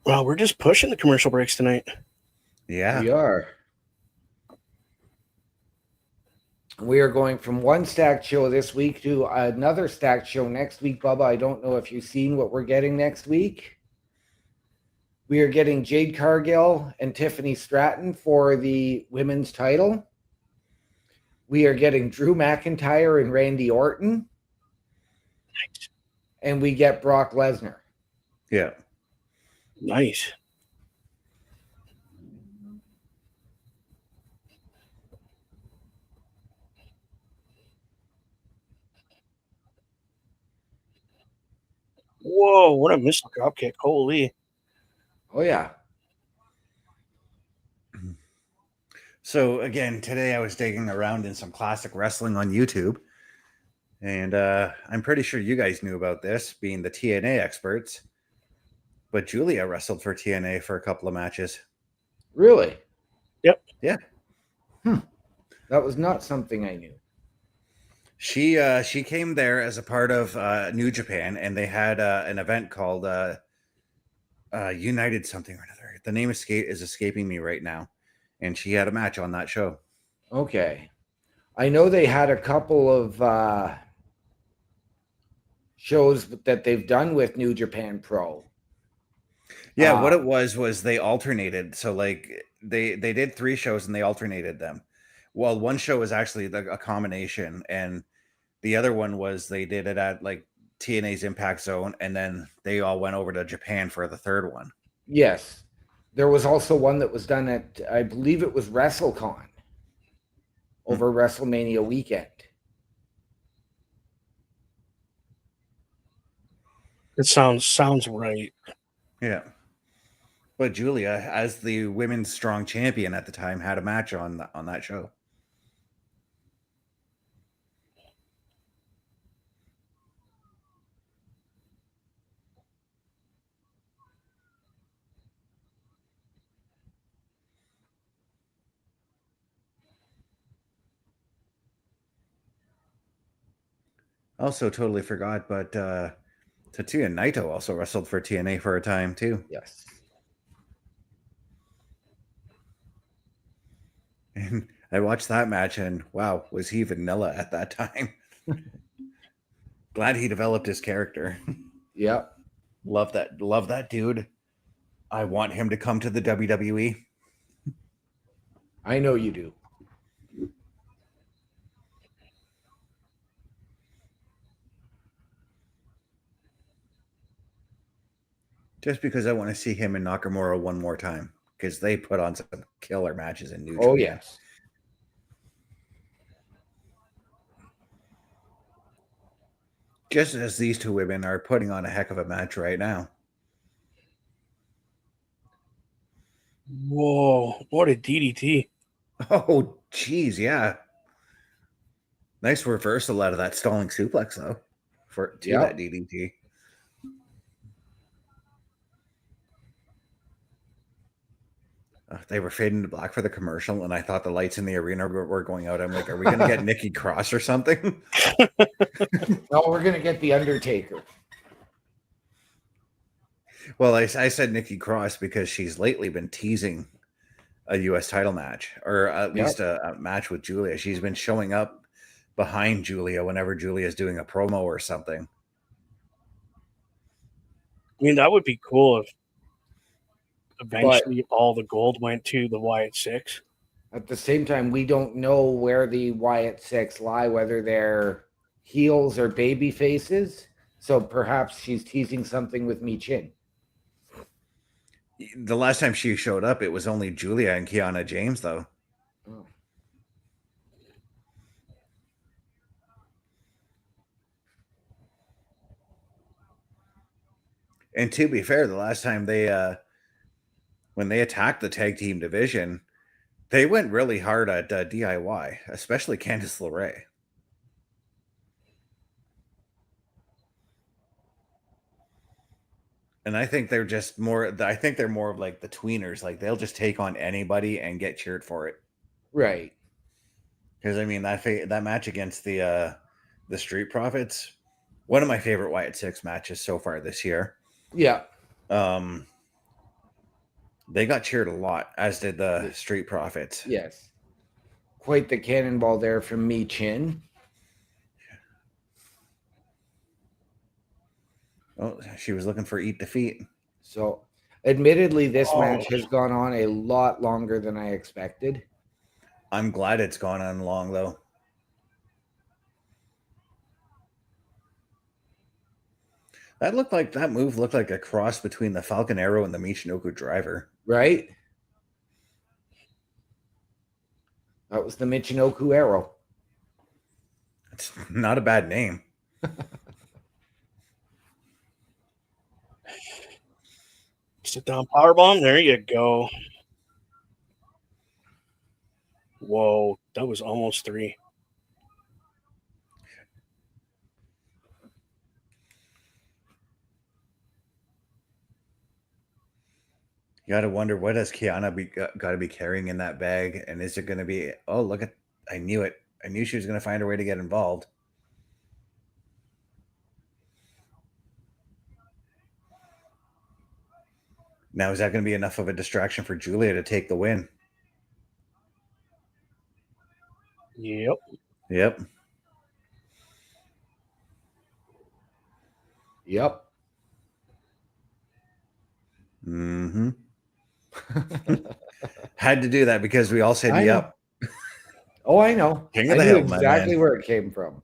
Well, we're just pushing the commercial breaks tonight. Yeah. We are. We are going from one stacked show this week to another stacked show next week, Bubba. I don't know if you've seen what we're getting next week. We are getting Jade Cargill and Tiffany Stratton for the women's title. We are getting Drew McIntyre and Randy Orton. Nice. And we get Brock Lesnar. Yeah. Nice. Whoa, what a missile drop kick. Holy. Oh, yeah. So again, today I was digging around in some classic wrestling on YouTube. And I'm pretty sure you guys knew about this, being the TNA experts. But Julia wrestled for TNA for a couple of matches. Really? Yep. Yeah. That was not something I knew. She came there as a part of New Japan, and they had an event called United something or another. The name is escaping me right now. And she had a match on that show. Okay. I know they had a couple of shows that they've done with New Japan Pro. Yeah, what it was they alternated. So like they did 3 shows and they alternated them. Well, one show was actually a combination, and the other one was they did it at like TNA's Impact Zone, and then they all went over to Japan for the third one. Yes. There was also one that was done at, I believe it was WrestleCon over WrestleMania weekend. It sounds right. Yeah. But Julia, as the women's strong champion at the time, had a match on that show. Also, totally forgot, but Tetsuya Naito also wrestled for TNA for a time too. Yes. And I watched that match, and wow, was he vanilla at that time? Glad he developed his character. Yep. Love that dude. I want him to come to the WWE. I know you do. Just because I want to see him and Nakamura one more time, because they put on some killer matches in New Japan. Oh, yes. Just as these two women are putting on a heck of a match right now. Whoa, what a DDT. Oh, geez, yeah. Nice reversal out of that stalling suplex, though, to that Yep. DDT. They were fading to black for the commercial, and I thought the lights in the arena were going out. I'm like, are we going to get Nikki Cross or something? No, we're gonna get the Undertaker. Well, I said Nikki Cross because she's lately been teasing a U.S. title match, or at least a match with Julia. She's been showing up behind Julia whenever Julia's doing a promo or something. I mean, that would be cool if eventually all the gold went to the Wyatt Six. At the same time, we don't know where the Wyatt Six lie, whether they're heels or baby faces. So perhaps she's teasing something with Michin. The last time she showed up, it was only Julia and Kiana James, though. Oh. And to be fair, the last time when they attacked the tag team division, they went really hard at DIY, especially Candice LeRae. And I think they're just more. I think they're more of like the tweeners. Like they'll just take on anybody and get cheered for it. Right. Because I mean that match against the Street Profits, one of my favorite Wyatt Six matches so far this year. Yeah. They got cheered a lot, as did the Street Profits. Yes. Quite the cannonball there from Michin. Oh, she was looking for Eat Defeat. So, admittedly, this match has gone on a lot longer than I expected. I'm glad it's gone on long, though. That move looked like a cross between the Falcon Arrow and the Michinoku Driver. Right? That was the Michinoku Arrow. It's not a bad name. Sit down powerbomb. There you go. Whoa, that was almost 3. You got to wonder, what does Kiana got to be carrying in that bag? And is it going to be, oh, look at, I knew it. I knew she was going to find her way to get involved. Now, is that going to be enough of a distraction for Julia to take the win? Yep. Yep. Yep. Mm-hmm. Had to do that because we all said I yep. know. Oh, I know. King I of the knew Hill, my exactly man. where it came from.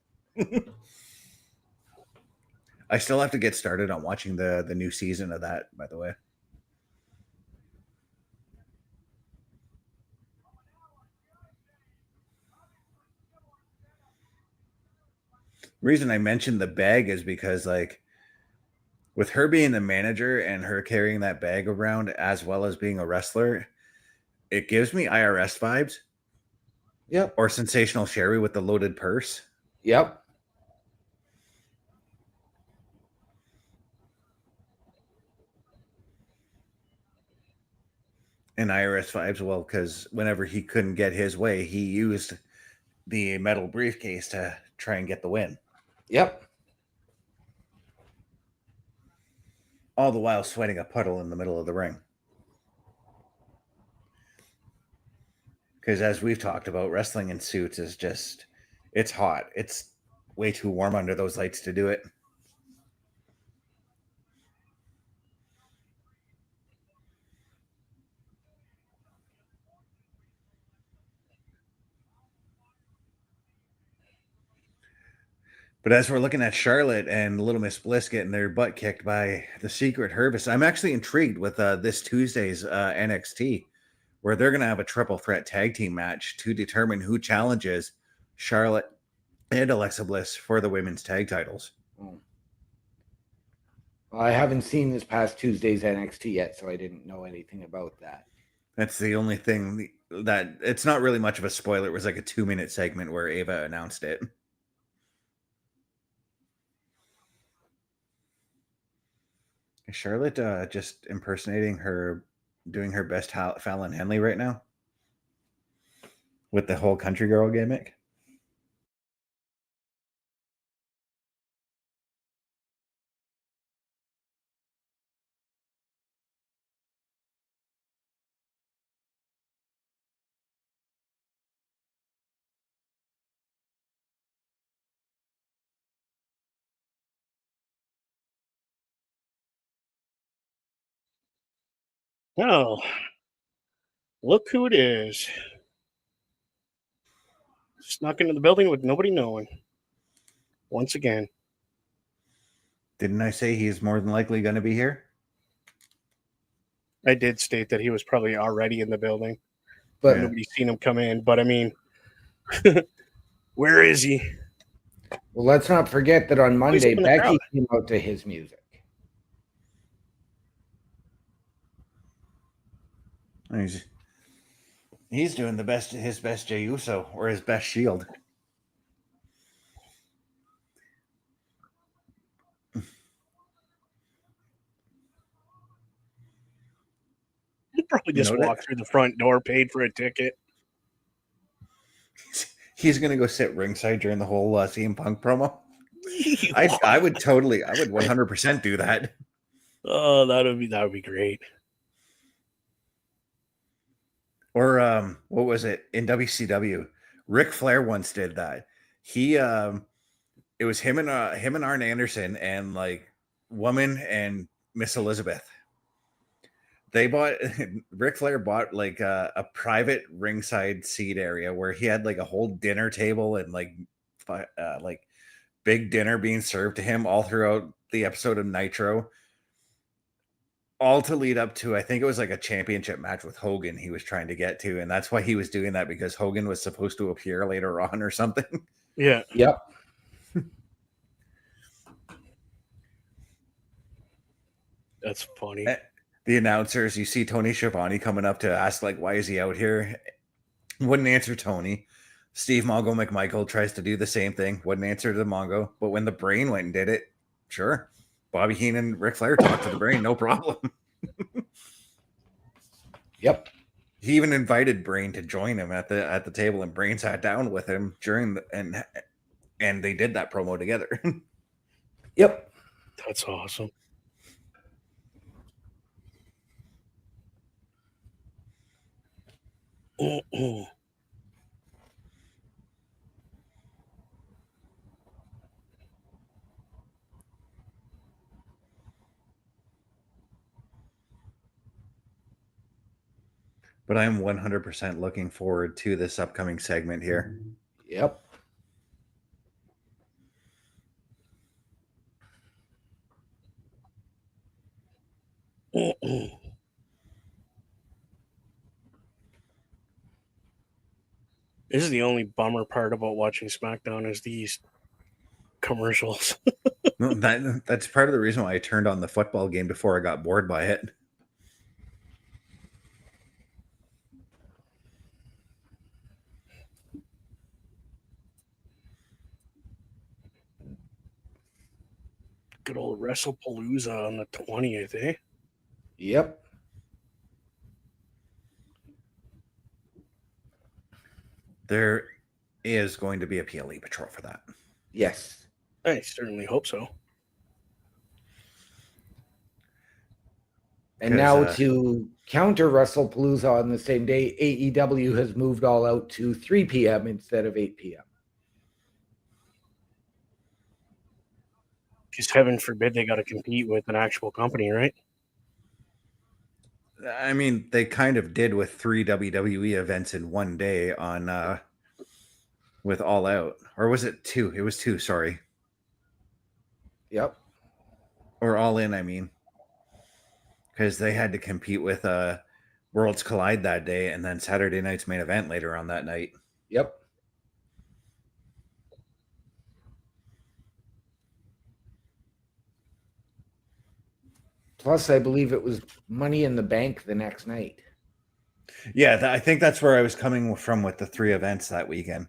I still have to get started on watching the new season of that, by the way. The reason I mentioned the bag is because, like, with her being the manager and her carrying that bag around as well as being a wrestler, it gives me IRS vibes. Yep. Or Sensational Sherry with the loaded purse. Yep. And IRS vibes, well, because whenever he couldn't get his way, he used the metal briefcase to try and get the win. Yep. All the while sweating a puddle in the middle of the ring. Because as we've talked about, wrestling in suits is just, it's hot. It's way too warm under those lights to do it. But as we're looking at Charlotte and Little Miss Bliss getting their butt kicked by the Secret Herbis, I'm actually intrigued with this Tuesday's NXT, where they're going to have a triple threat tag team match to determine who challenges Charlotte and Alexa Bliss for the women's tag titles. I haven't seen this past Tuesday's NXT yet, so I didn't know anything about that. That's the only thing that it's not really much of a spoiler. It was like a 2-minute segment where Ava announced it. Is Charlotte just impersonating her, doing her best Fallon Henley right now with the whole country girl gimmick? Oh, look who it is. Snuck into the building with nobody knowing. Once again. Didn't I say he's more than likely going to be here? I did state that he was probably already in the building, But Yeah. nobody's seen him come in. But I mean, where is he? well, let's not forget that on He's Monday, up in the Becky crowd. came out to his music. He's doing his best Jey Uso, or his best Shield. He probably just walked through the front door, paid for a ticket. He's gonna go sit ringside during the whole CM Punk promo. I would 100% do that. Oh, that would be great. Or what was it in WCW? Ric Flair once did that. He it was him and Arn Anderson and like Woman and Miss Elizabeth. They bought Ric Flair bought like a private ringside seat area where he had like a whole dinner table and like big dinner being served to him all throughout the episode of Nitro. All to lead up to, I think it was like a championship match with Hogan he was trying to get to. And that's why he was doing that, because Hogan was supposed to appear later on or something. Yeah. Yep. That's funny. The announcers, you see Tony Schiavone coming up to ask, like, why is he out here? Wouldn't answer Tony. Steve Mongo McMichael tries to do the same thing. Wouldn't answer to Mongo. But when the Brain went and did it, sure. Bobby Heenan and Ric Flair talked to the Brain, no problem. Yep. He even invited Brain to join him at the table, and Brain sat down with him during and they did that promo together. Yep. That's awesome. But I'm 100% looking forward to this upcoming segment here. Yep. This is the only bummer part about watching SmackDown is these commercials. That's part of the reason why I turned on the football game before I got bored by it. Good old WrestlePalooza on the 20th, eh? Yep. There is going to be a PLE patrol for that. Yes. I certainly hope so. And now to counter WrestlePalooza on the same day, AEW has moved All Out to 3 p.m. instead of 8 p.m. Just heaven forbid they got to compete with an actual company, right? I mean, they kind of did with 3 WWE events in one day on with All Out. Or was it 2? It was 2, sorry. Yep. Or All In, I mean. Because they had to compete with Worlds Collide that day, and then Saturday night's main event later on that night. Yep. Plus, I believe it was Money in the Bank the next night. Yeah, I think that's where I was coming from with the 3 events that weekend.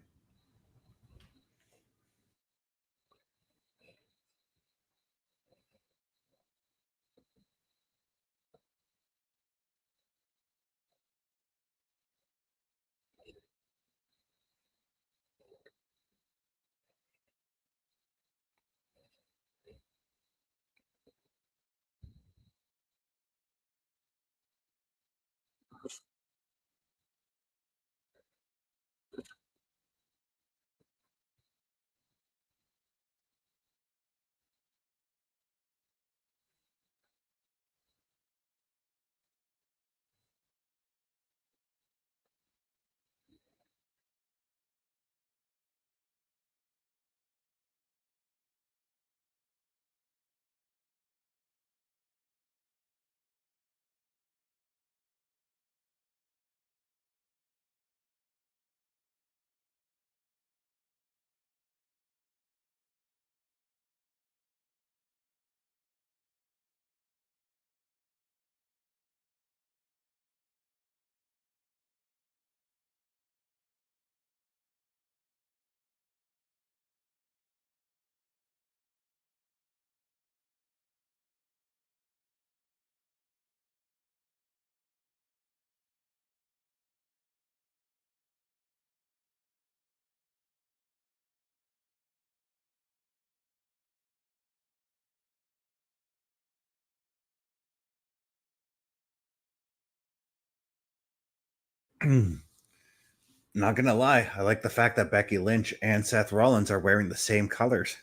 Not gonna lie, I like the fact that Becky Lynch and Seth Rollins are wearing the same colors.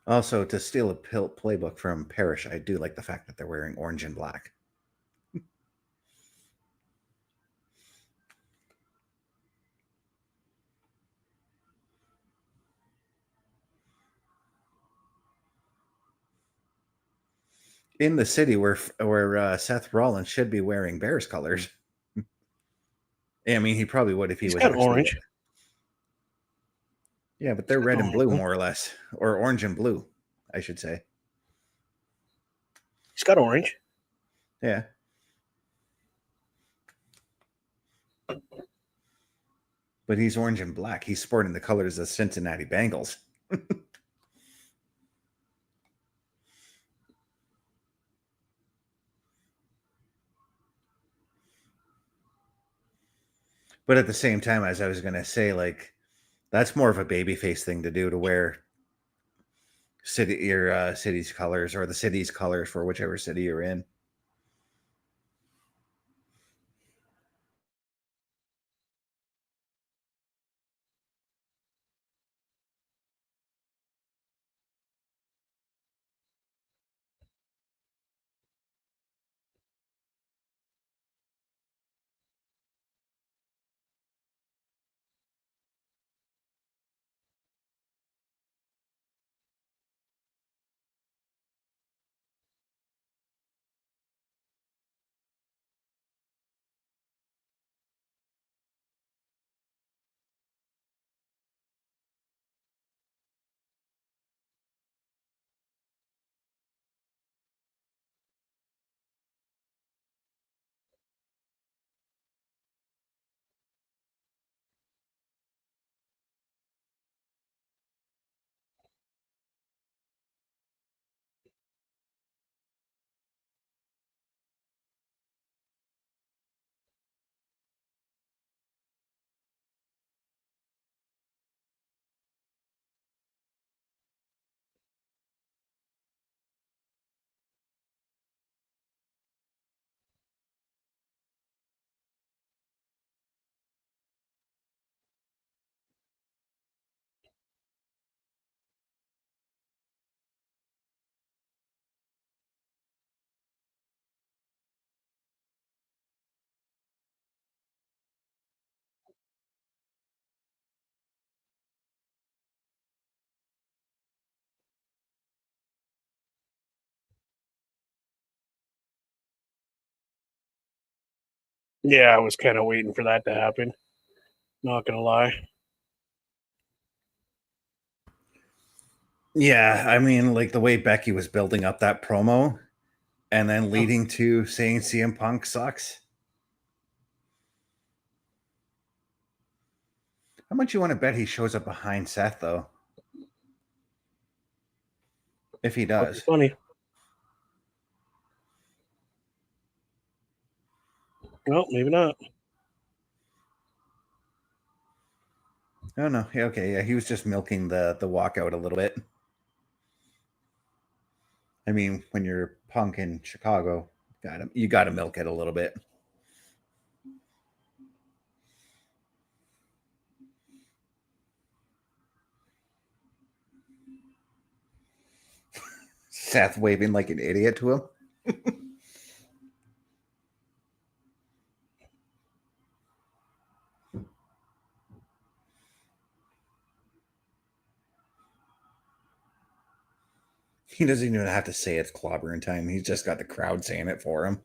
Also, to steal a playbook from Parrish, I do like the fact that they're wearing orange and black. In the city where Seth Rollins should be wearing Bears colors. I mean, he probably would if he He's was got actually orange. Yeah, but they're got red the and blue, orange. more or less, or orange and blue, I should say. He's got orange. Yeah. But he's orange and black. He's sporting the colors of Cincinnati Bengals. But at the same time, as I was going to say, like, that's more of a babyface thing to do, to wear city's colors, or the city's colors for whichever city you're in. Yeah, I was kind of waiting for that to happen. Not gonna lie. Yeah, I mean, like the way Becky was building up that promo and then Oh. leading to saying CM Punk sucks. How much you want to bet he shows up behind Seth, though? If he That'd be does. funny. Well, maybe not. Oh no. Yeah, okay, yeah, he was just milking the walkout a little bit. I mean, when you're Punk in Chicago, you gotta milk it a little bit. Seth waving like an idiot to him. He doesn't even have to say it's clobbering time. He's just got the crowd saying it for him.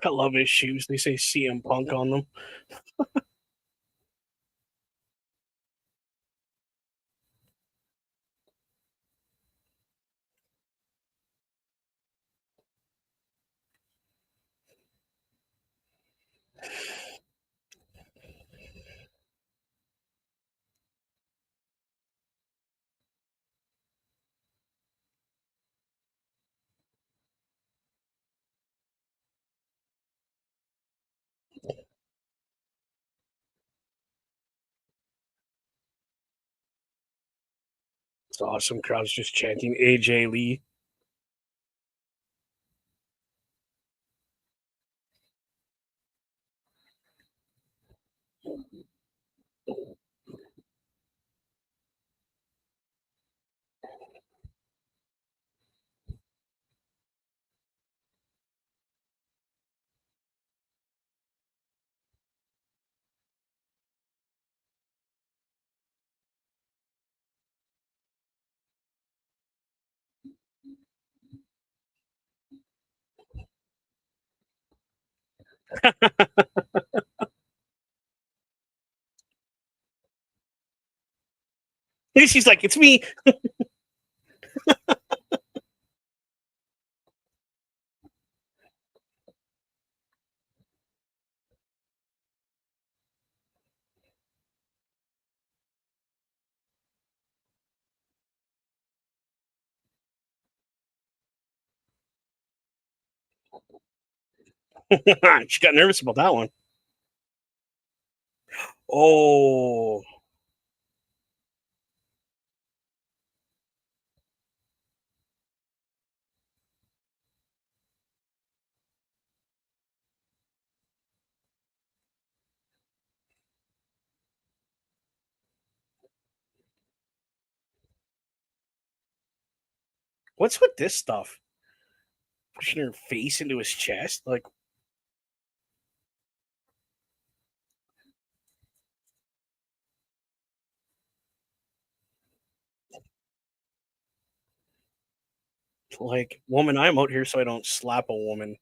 I love his shoes. They say CM Punk on them. It's awesome. Crowd's just chanting AJ Lee. She's like, it's me. She got nervous about that one. Oh, what's with this stuff? Pushing her face into his chest, like. Like, woman, I'm out here so I don't slap a woman.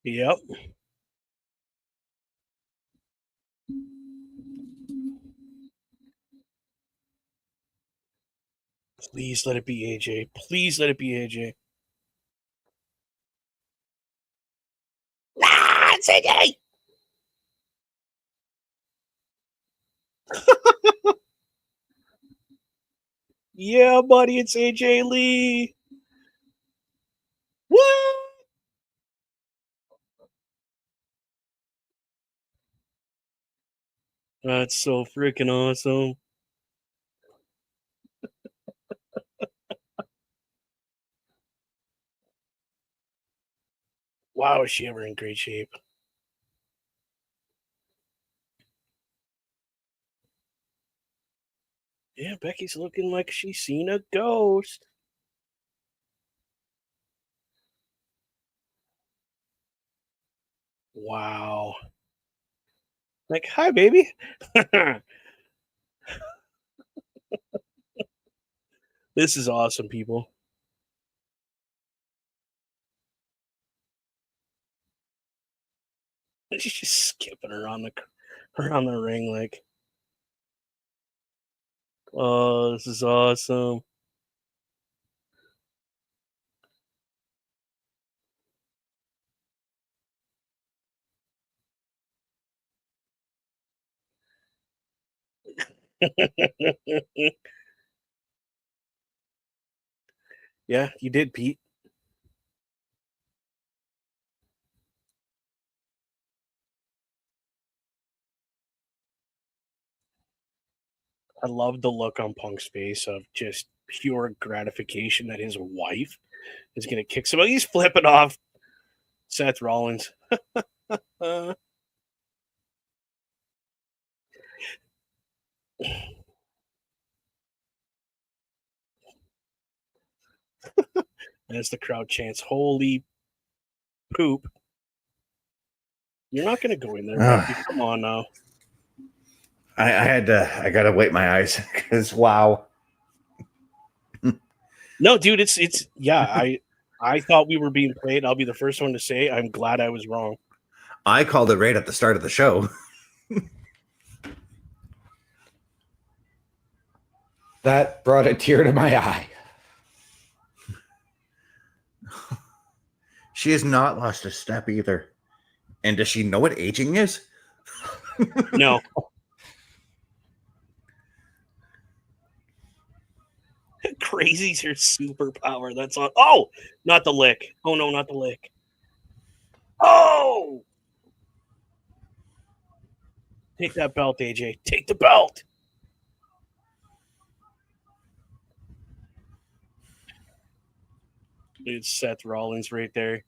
Yep. Please let it be AJ. Please let it be AJ. Ah, it's AJ. Yeah, buddy, it's AJ Lee. What? That's so freaking awesome. Wow, is she ever in great shape? Yeah, Becky's looking like she's seen a ghost. Wow. Like, hi, baby. This is awesome, people. She's just skipping around the ring like, oh, this is awesome. Yeah, you did, Pete. I love the look on Punk's face of just pure gratification that his wife is going to kick somebody. He's flipping off Seth Rollins. As the crowd chants, holy poop. You're not going to go in there, Becky. Come on now. I gotta wait my eyes because wow. No, dude, it's yeah, I thought we were being played. I'll be the first one to say I'm glad I was wrong. I called it right at the start of the show. That brought a tear to my eye. She has not lost a step either. And does she know what aging is? No. Crazy's her superpower. That's on. Oh, not the lick. Oh no, not the lick. Oh, take that belt, AJ. Take the belt. It's Seth Rollins right there.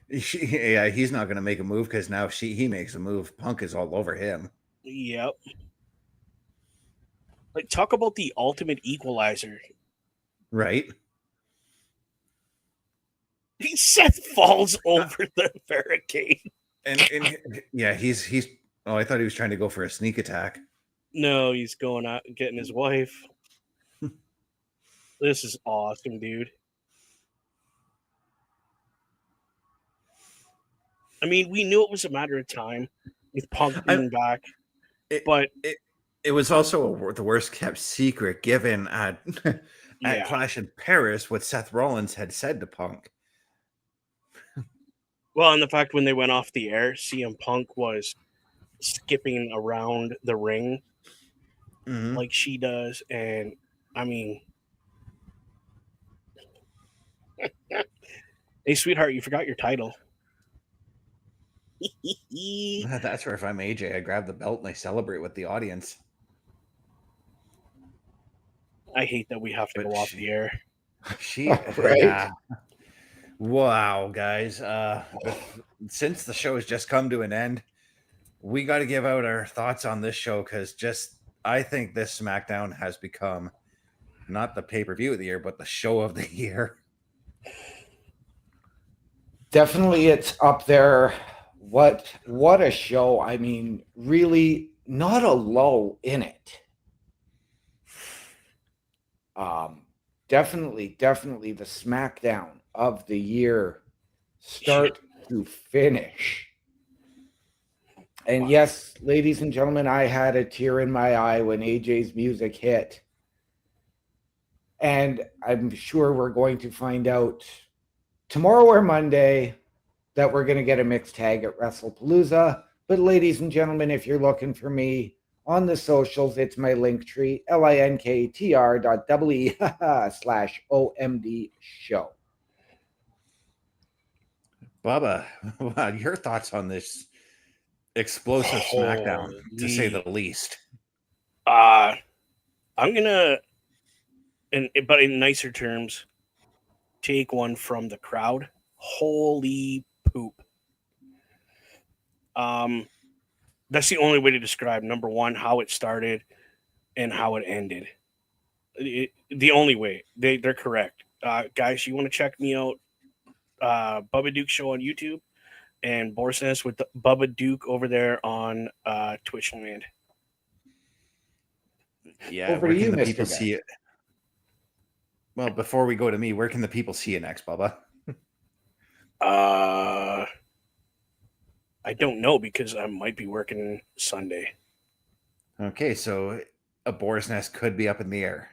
Yeah, he's not going to make a move because now he makes a move. Punk is all over him. Yep. Like, talk about the ultimate equalizer. Right? Seth falls over the barricade. And yeah, he's. Oh, I thought he was trying to go for a sneak attack. No, he's going out and getting his wife. This is awesome, dude. I mean, we knew it was a matter of time with Punk being back, but it was also the worst kept secret given at Yeah. Clash in Paris what Seth Rollins had said to Punk. Well, and the fact when they went off the air, CM Punk was skipping around the ring like she does, and I mean, hey, sweetheart, you forgot your title. That's where if I'm AJ, I grab the belt and I celebrate with the audience. I hate that we have to go off the air. Right? Yeah. Wow, guys. Since the show has just come to an end, we got to give out our thoughts on this show because I think this SmackDown has become not the pay-per-view of the year, but the show of the year. Definitely, it's up there. What a show. I mean, really not a lull in it. Definitely the SmackDown of the year, start to finish. And yes, ladies and gentlemen, I had a tear in my eye when AJ's music hit. And I'm sure we're going to find out tomorrow or Monday that we're going to get a mixed tag at WrestlePalooza. But ladies and gentlemen, if you're looking for me on the socials, it's my Linktree, linktr.ee/OMDShow. Bubba, your thoughts on this explosive SmackDown, to say the least? I'm gonna, but in nicer terms, take one from the crowd. Holy poop! That's the only way to describe, number one, how it started and how it ended. The only way. They're correct. Guys, you want to check me out, Bubba Duke Show on YouTube, and Borsness with Bubba Duke over there on Twitch Land. Yeah, over where to you, can the Mr. people Guy. see it? Well, before we go to me, where can the people see you next, Bubba? I don't know because I might be working Sunday. Okay, so a boar's nest could be up in the air.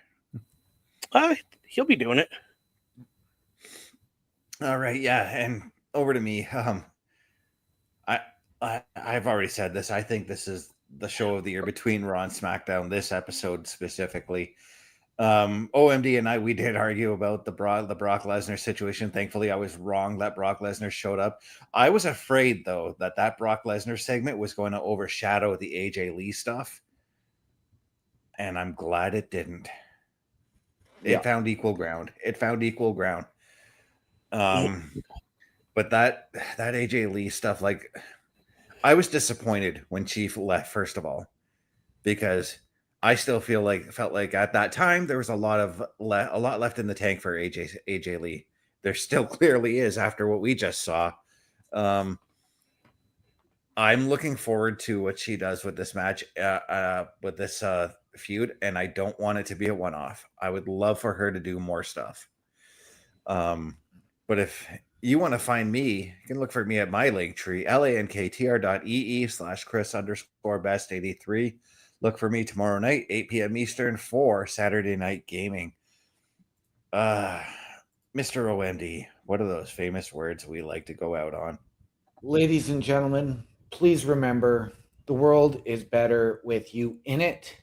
He'll be doing it. All right, yeah, and over to me. I've already said this. I think this is the show of the year between Raw and SmackDown. This episode specifically. OMD and I, we did argue about the Brock Lesnar situation. Thankfully, I was wrong that Brock Lesnar showed up. I was afraid, though, that Brock Lesnar segment was going to overshadow the AJ Lee stuff. And I'm glad it didn't. It found equal ground. But that AJ Lee stuff, like, I was disappointed when Chief left, first of all, because I still felt like at that time there was a lot left in the tank for AJ Lee. There still clearly is after what we just saw. I'm looking forward to what she does with this match, with this feud, and I don't want it to be a one-off. I would love for her to do more stuff. But if you want to find me, you can look for me at my Linktree, linktr.ee/Chris_best83. Look for me tomorrow night, 8 p.m. Eastern, for Saturday Night Gaming. Mr. OMD, what are those famous words we like to go out on? Ladies and gentlemen, please remember, the world is better with you in it.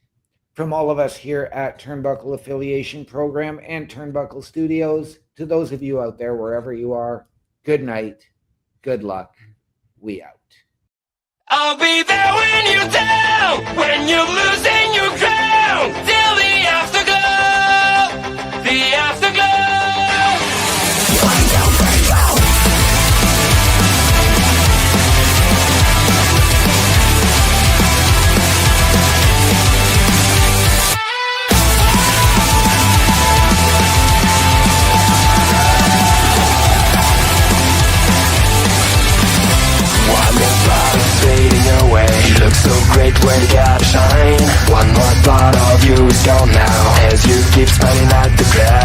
From all of us here at Turnbuckle Affiliation Program and Turnbuckle Studios, to those of you out there, wherever you are, good night, good luck, we out. I'll be there when you're down, when you're losing your crown, till the afterglow, the afterglow. you gotta shine. One more part of you is gone now, as you keep smiling at the crowd.